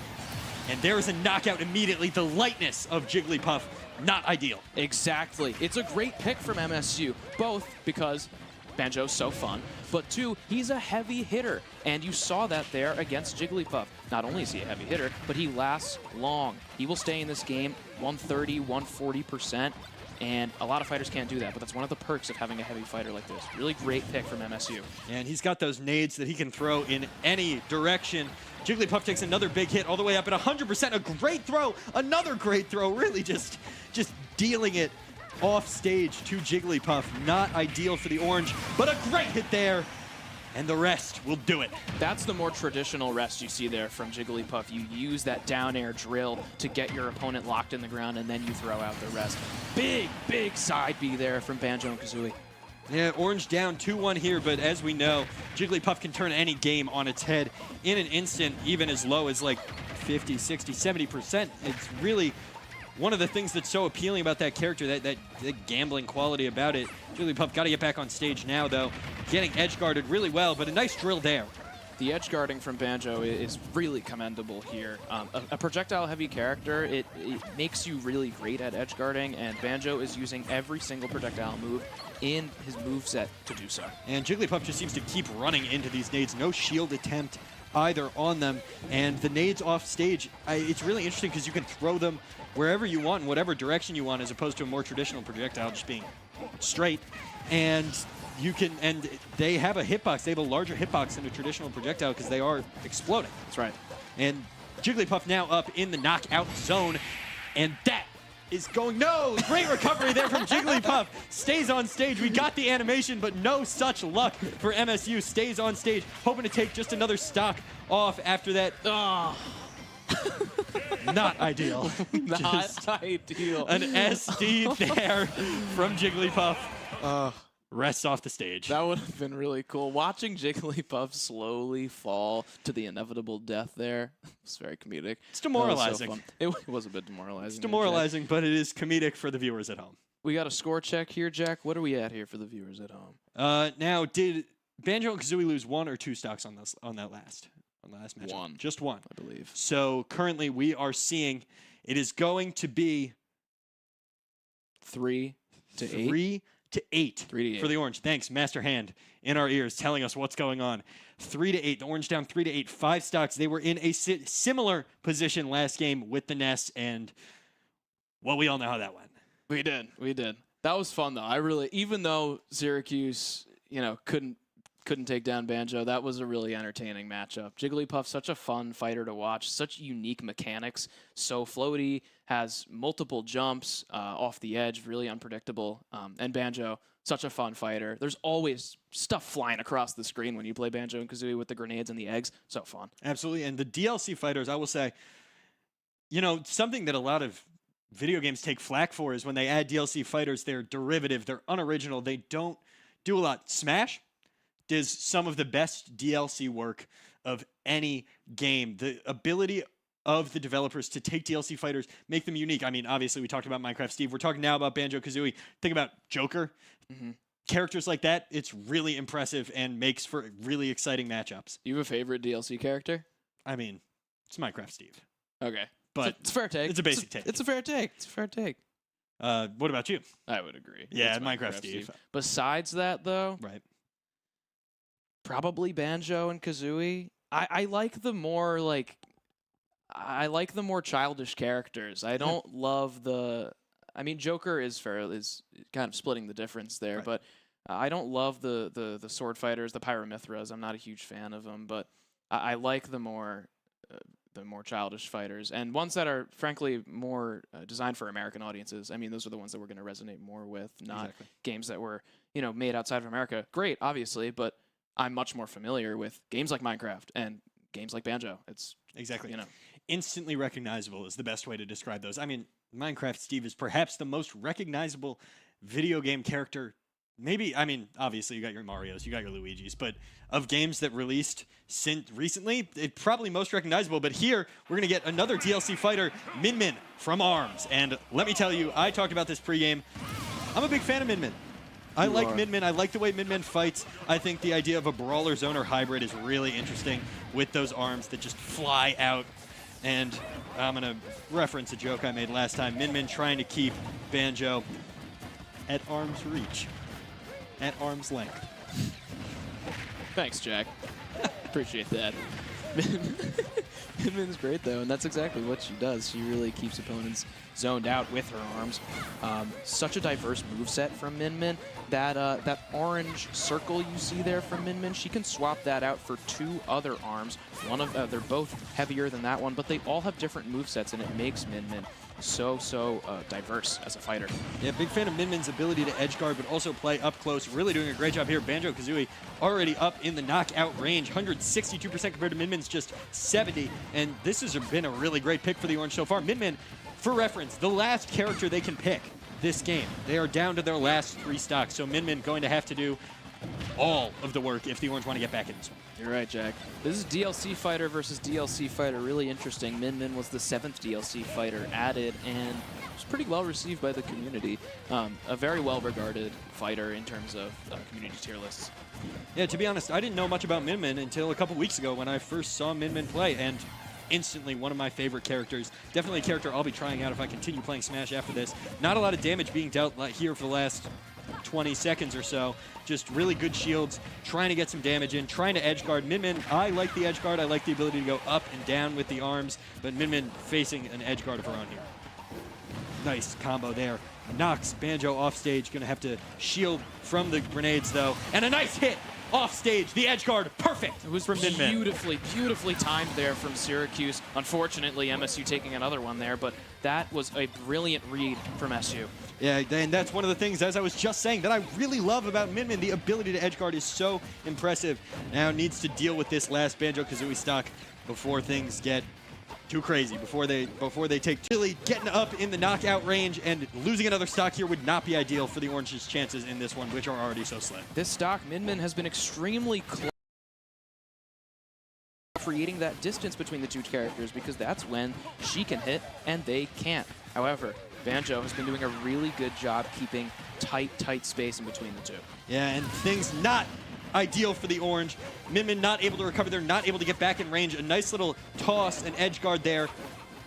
And there is a knockout immediately. The lightness of Jigglypuff, not ideal. Exactly. It's a great pick from MSU, both because Banjo's so fun, but 2, he's a heavy hitter, and you saw that there against Jigglypuff. Not only is he a heavy hitter, but he lasts long. He will stay in this game 130, 140%, and a lot of fighters can't do that, but that's one of the perks of having a heavy fighter like this. Really great pick from MSU. And he's got those nades that he can throw in any direction. Jigglypuff takes another big hit all the way up at 100%. A great throw, another great throw, really just dealing it off stage to Jigglypuff. Not ideal for the Orange, but a great hit there. And the rest will do it. That's the more traditional rest you see there from Jigglypuff. You use that down air drill to get your opponent locked in the ground, and then you throw out the rest. Big side B there from Banjo and Kazooie. Yeah, Orange down 2-1 here, but as we know, Jigglypuff can turn any game on its head in an instant, even as low as like 50, 60, 70%. It's really one of the things that's so appealing about that character, that gambling quality about it. Jigglypuff got to get back on stage now, though. Getting edge guarded really well, but a nice drill there. The edge guarding from Banjo is really commendable here. A projectile-heavy character, it makes you really great at edge guarding, and Banjo is using every single projectile move in his moveset to do so. And Jigglypuff just seems to keep running into these nades. No shield attempt either on them. And the nades off stage, it's really interesting because you can throw them wherever you want, in whatever direction you want, as opposed to a more traditional projectile just being straight. And you can, and they have a hitbox. They have a larger hitbox than a traditional projectile because they are exploding. That's right. And Jigglypuff now up in the knockout zone. And that is going, no, great recovery there from Jigglypuff. Stays on stage. We got the animation, but no such luck for MSU. Stays on stage, hoping to take just another stock off after that. Oh. Not ideal. Not ideal. An SD there from Jigglypuff. Rests off the stage. That would have been really cool. Watching Jigglypuff slowly fall to the inevitable death there was very comedic. It's demoralizing. It was a bit demoralizing. It's demoralizing, but it is comedic for the viewers at home. We got a score check here, Jack. What are we at here for the viewers at home? Now, did Banjo and Kazooie lose 1 or 2 stocks on that last match? One. Just 1. I believe. So currently we are seeing it is going to be 3 to 8. 3 to 8 3 to 8 for the Orange. Thanks, Master Hand, in our ears, telling us what's going on. 3 to 8. The Orange down 3 to 8. 5 stocks. They were in a similar position last game with the Ness, and well, we all know how that went. We did. That was fun though. I really, even though Syracuse, couldn't take down Banjo, that was a really entertaining matchup. Jigglypuff, such a fun fighter to watch, such unique mechanics, so floaty, has multiple jumps off the edge, really unpredictable. And Banjo, such a fun fighter. There's always stuff flying across the screen when you play Banjo and Kazooie with the grenades and the eggs. So fun. Absolutely. And the DLC fighters, I will say, something that a lot of video games take flack for is when they add DLC fighters, they're derivative, they're unoriginal, they don't do a lot. Smash does some of the best DLC work of any game. The ability of the developers to take DLC fighters, make them unique. I mean, obviously, we talked about Minecraft Steve. We're talking now about Banjo-Kazooie. Think about Joker. Mm-hmm. Characters like that, it's really impressive and makes for really exciting matchups. You have a favorite DLC character? I mean, it's Minecraft Steve. Okay. But it's a fair take. It's a basic take. It's a fair take. It's a fair take. What about you? I would agree. Yeah, it's Minecraft Steve. Besides that, though, right? Probably Banjo and Kazooie. I like the more childish characters. I don't love the. I mean, Joker is kind of splitting the difference there, right. But I don't love the sword fighters, the Pyromithras. I'm not a huge fan of them, but I like the more childish fighters and ones that are frankly more designed for American audiences. I mean, those are the ones that we're going to resonate more with, not games that were made outside of America. Great, obviously, but I'm much more familiar with games like Minecraft and games like Banjo. It's exactly instantly recognizable is the best way to describe those. I mean, Minecraft Steve is perhaps the most recognizable video game character. Maybe, I mean, obviously you got your Marios, you got your Luigis, but of games that released recently, it's probably most recognizable. But here, we're going to get another DLC fighter, Min Min from ARMS. And let me tell you, I talked about this pregame. I'm a big fan of Min Min. I like Min Min. I like the way Min Min fights. I think the idea of a brawler zoner hybrid is really interesting with those arms that just fly out. And I'm going to reference a joke I made last time. Min Min trying to keep Banjo at arm's reach. At arm's length. Thanks, Jack. Appreciate that. Min Min's great, though, and that's exactly what she does. She really keeps opponents zoned out with her arms. Such a diverse moveset from Min Min. That orange circle you see there from Min Min, she can swap that out for 2 other arms. They're both heavier than that one, but they all have different movesets, and it makes Min Min so diverse as a fighter. Yeah, big fan of Min Min's ability to edge guard, but also play up close. Really doing a great job here. Banjo-Kazooie already up in the knockout range, 162% compared to Min Min's just 70. And this has been a really great pick for the Orange so far. Min Min, for reference, the last character they can pick this game. They are down to their last 3 stocks, so Min Min going to have to do all of the work if the Orange want to get back in this one. You're right, Jack. This is DLC fighter versus DLC fighter. Really interesting. Min Min was the 7th DLC fighter added and was pretty well received by the community. A very well regarded fighter in terms of community tier lists. Yeah, to be honest, I didn't know much about Min Min until a couple weeks ago when I first saw Min Min play, and instantly one of my favorite characters. Definitely a character I'll be trying out if I continue playing Smash after this. Not a lot of damage being dealt here for the last 20 seconds or so. Just really good shields, trying to get some damage in, trying to edge guard. Min Min, I like the edge guard. I like the ability to go up and down with the arms, but Min Min facing an edge guard of her own here. Nice combo there. Knocks Banjo off stage. Going to have to shield from the grenades, though. And a nice hit off stage. The edge guard, perfect. It was from Min Min. beautifully timed there from Syracuse. Unfortunately, MSU taking another one there, but that was a brilliant read from SU. Yeah, and that's one of the things, as I was just saying, that I really love about Min Min. The ability to edge guard is so impressive. Now needs to deal with this last Banjo-Kazooie stock before things get too crazy, before they take really getting up in the knockout range, and losing another stock here would not be ideal for the Orange's chances in this one, which are already so slim. This stock, Min Min, has been extremely close, creating that distance between the two characters, because that's when she can hit and they can't. However, Banjo has been doing a really good job keeping tight space in between the two. Yeah, and things not ideal for the Orange. Min Min not able to recover there, not able to get back in range. A nice little toss and edge guard there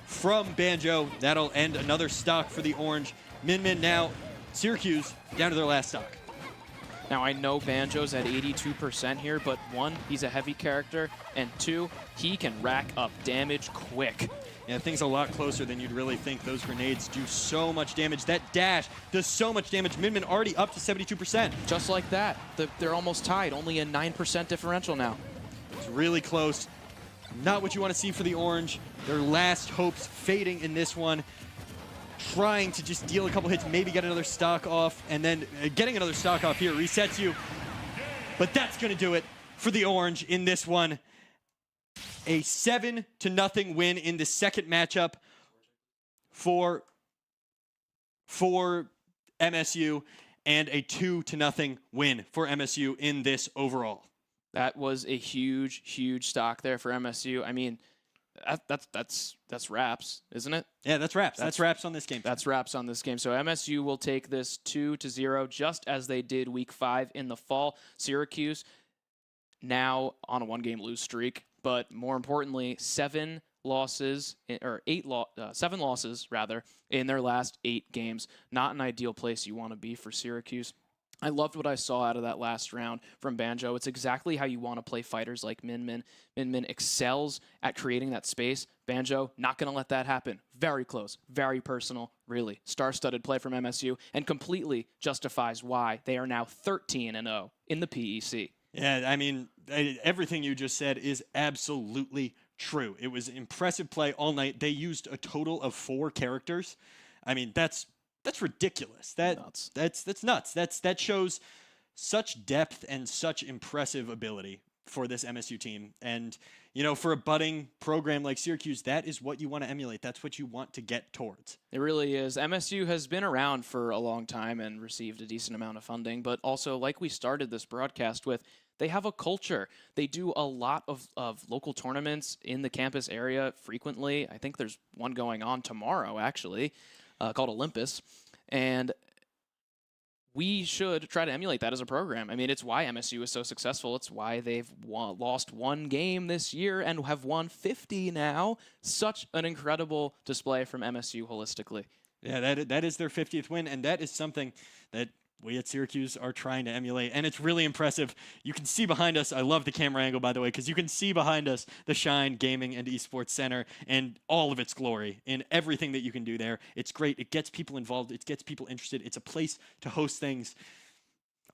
from Banjo. That'll end another stock for the Orange. Min Min now, Syracuse, down to their last stock. Now, I know Banjo's at 82% here, but one, he's a heavy character, and two, he can rack up damage quick. Yeah, things a lot closer than you'd really think. Those grenades do so much damage. That dash does so much damage. Min Min already up to 72%. Just like that. They're almost tied. Only a 9% differential now. It's really close. Not what you want to see for the Orange. Their last hopes fading in this one. Trying to just deal a couple hits, maybe get another stock off, and then getting another stock off here resets you. But that's going to do it for the Orange in this one. A 7-0 win in the second matchup for MSU, and a 2-0 win for MSU in this overall. That was a huge stock there for MSU. I mean, that's wraps, isn't it? Yeah, that's wraps. That's wraps on this game. That's wraps on this game. So MSU will take this 2-0, just as they did Week 5 in the fall. Syracuse now on a one-game lose streak, but more importantly, 7 losses rather in their last 8 games. Not an ideal place you want to be for Syracuse. I loved what I saw out of that last round from Banjo. It's exactly how you want to play fighters like Min Min. Min Min excels at creating that space. Banjo, not going to let that happen. Very close, very personal, really. Star-studded play from MSU, and completely justifies why they are now 13-0 in the PEC. Yeah, I mean, everything you just said is absolutely true. It was impressive play all night. They used a total of 4 characters. I mean, that's ridiculous. That's nuts. That shows such depth and such impressive ability for this MSU team. And, you know, for a budding program like Syracuse, that is what you want to emulate. That's what you want to get towards. It really is. MSU has been around for a long time and received a decent amount of funding, but also, like we started this broadcast with, they have a culture. They do a lot of local tournaments in the campus area frequently. I think there's one going on tomorrow, actually, called Olympus. And we should try to emulate that as a program. I mean, it's why MSU is so successful. It's why they've lost 1 game this year and have won 50 now. Such an incredible display from MSU holistically. Yeah, that is their 50th win, and that is something that we at Syracuse are trying to emulate, and it's really impressive. You can see behind us, I love the camera angle, by the way, because you can see behind us the Shine Gaming and Esports Center and all of its glory in everything that you can do there. It's great. It gets people involved. It gets people interested. It's a place to host things.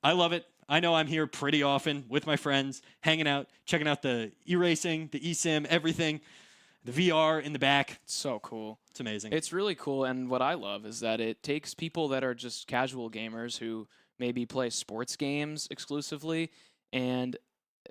I love it. I know I'm here pretty often with my friends, hanging out, checking out the e-racing, the eSIM, everything. The VR in the back. It's so cool. It's amazing. It's really cool, and what I love is that it takes people that are just casual gamers who maybe play sports games exclusively, and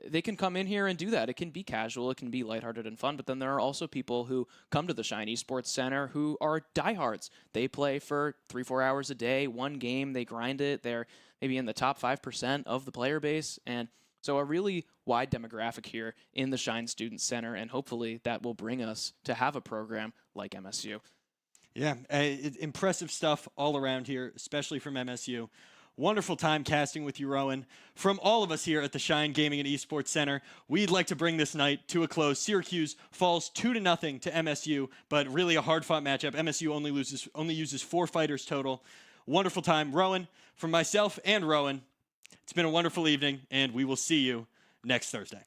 they can come in here and do that. It can be casual, it can be lighthearted and fun, but then there are also people who come to the Shine Esports Center who are diehards. They play for 3-4 hours a day, one game, they grind it, they're maybe in the top 5% of the player base, and so a really wide demographic here in the Shine Student Center, and hopefully that will bring us to have a program like MSU. Yeah, impressive stuff all around here, especially from MSU. Wonderful time casting with you, Rowan. From all of us here at the Shine Gaming and Esports Center, we'd like to bring this night to a close. Syracuse falls 2-0 to MSU, but really a hard-fought matchup. MSU only uses 4 fighters total. Wonderful time, Rowan. From myself and Rowan, it's been a wonderful evening, and we will see you next Thursday.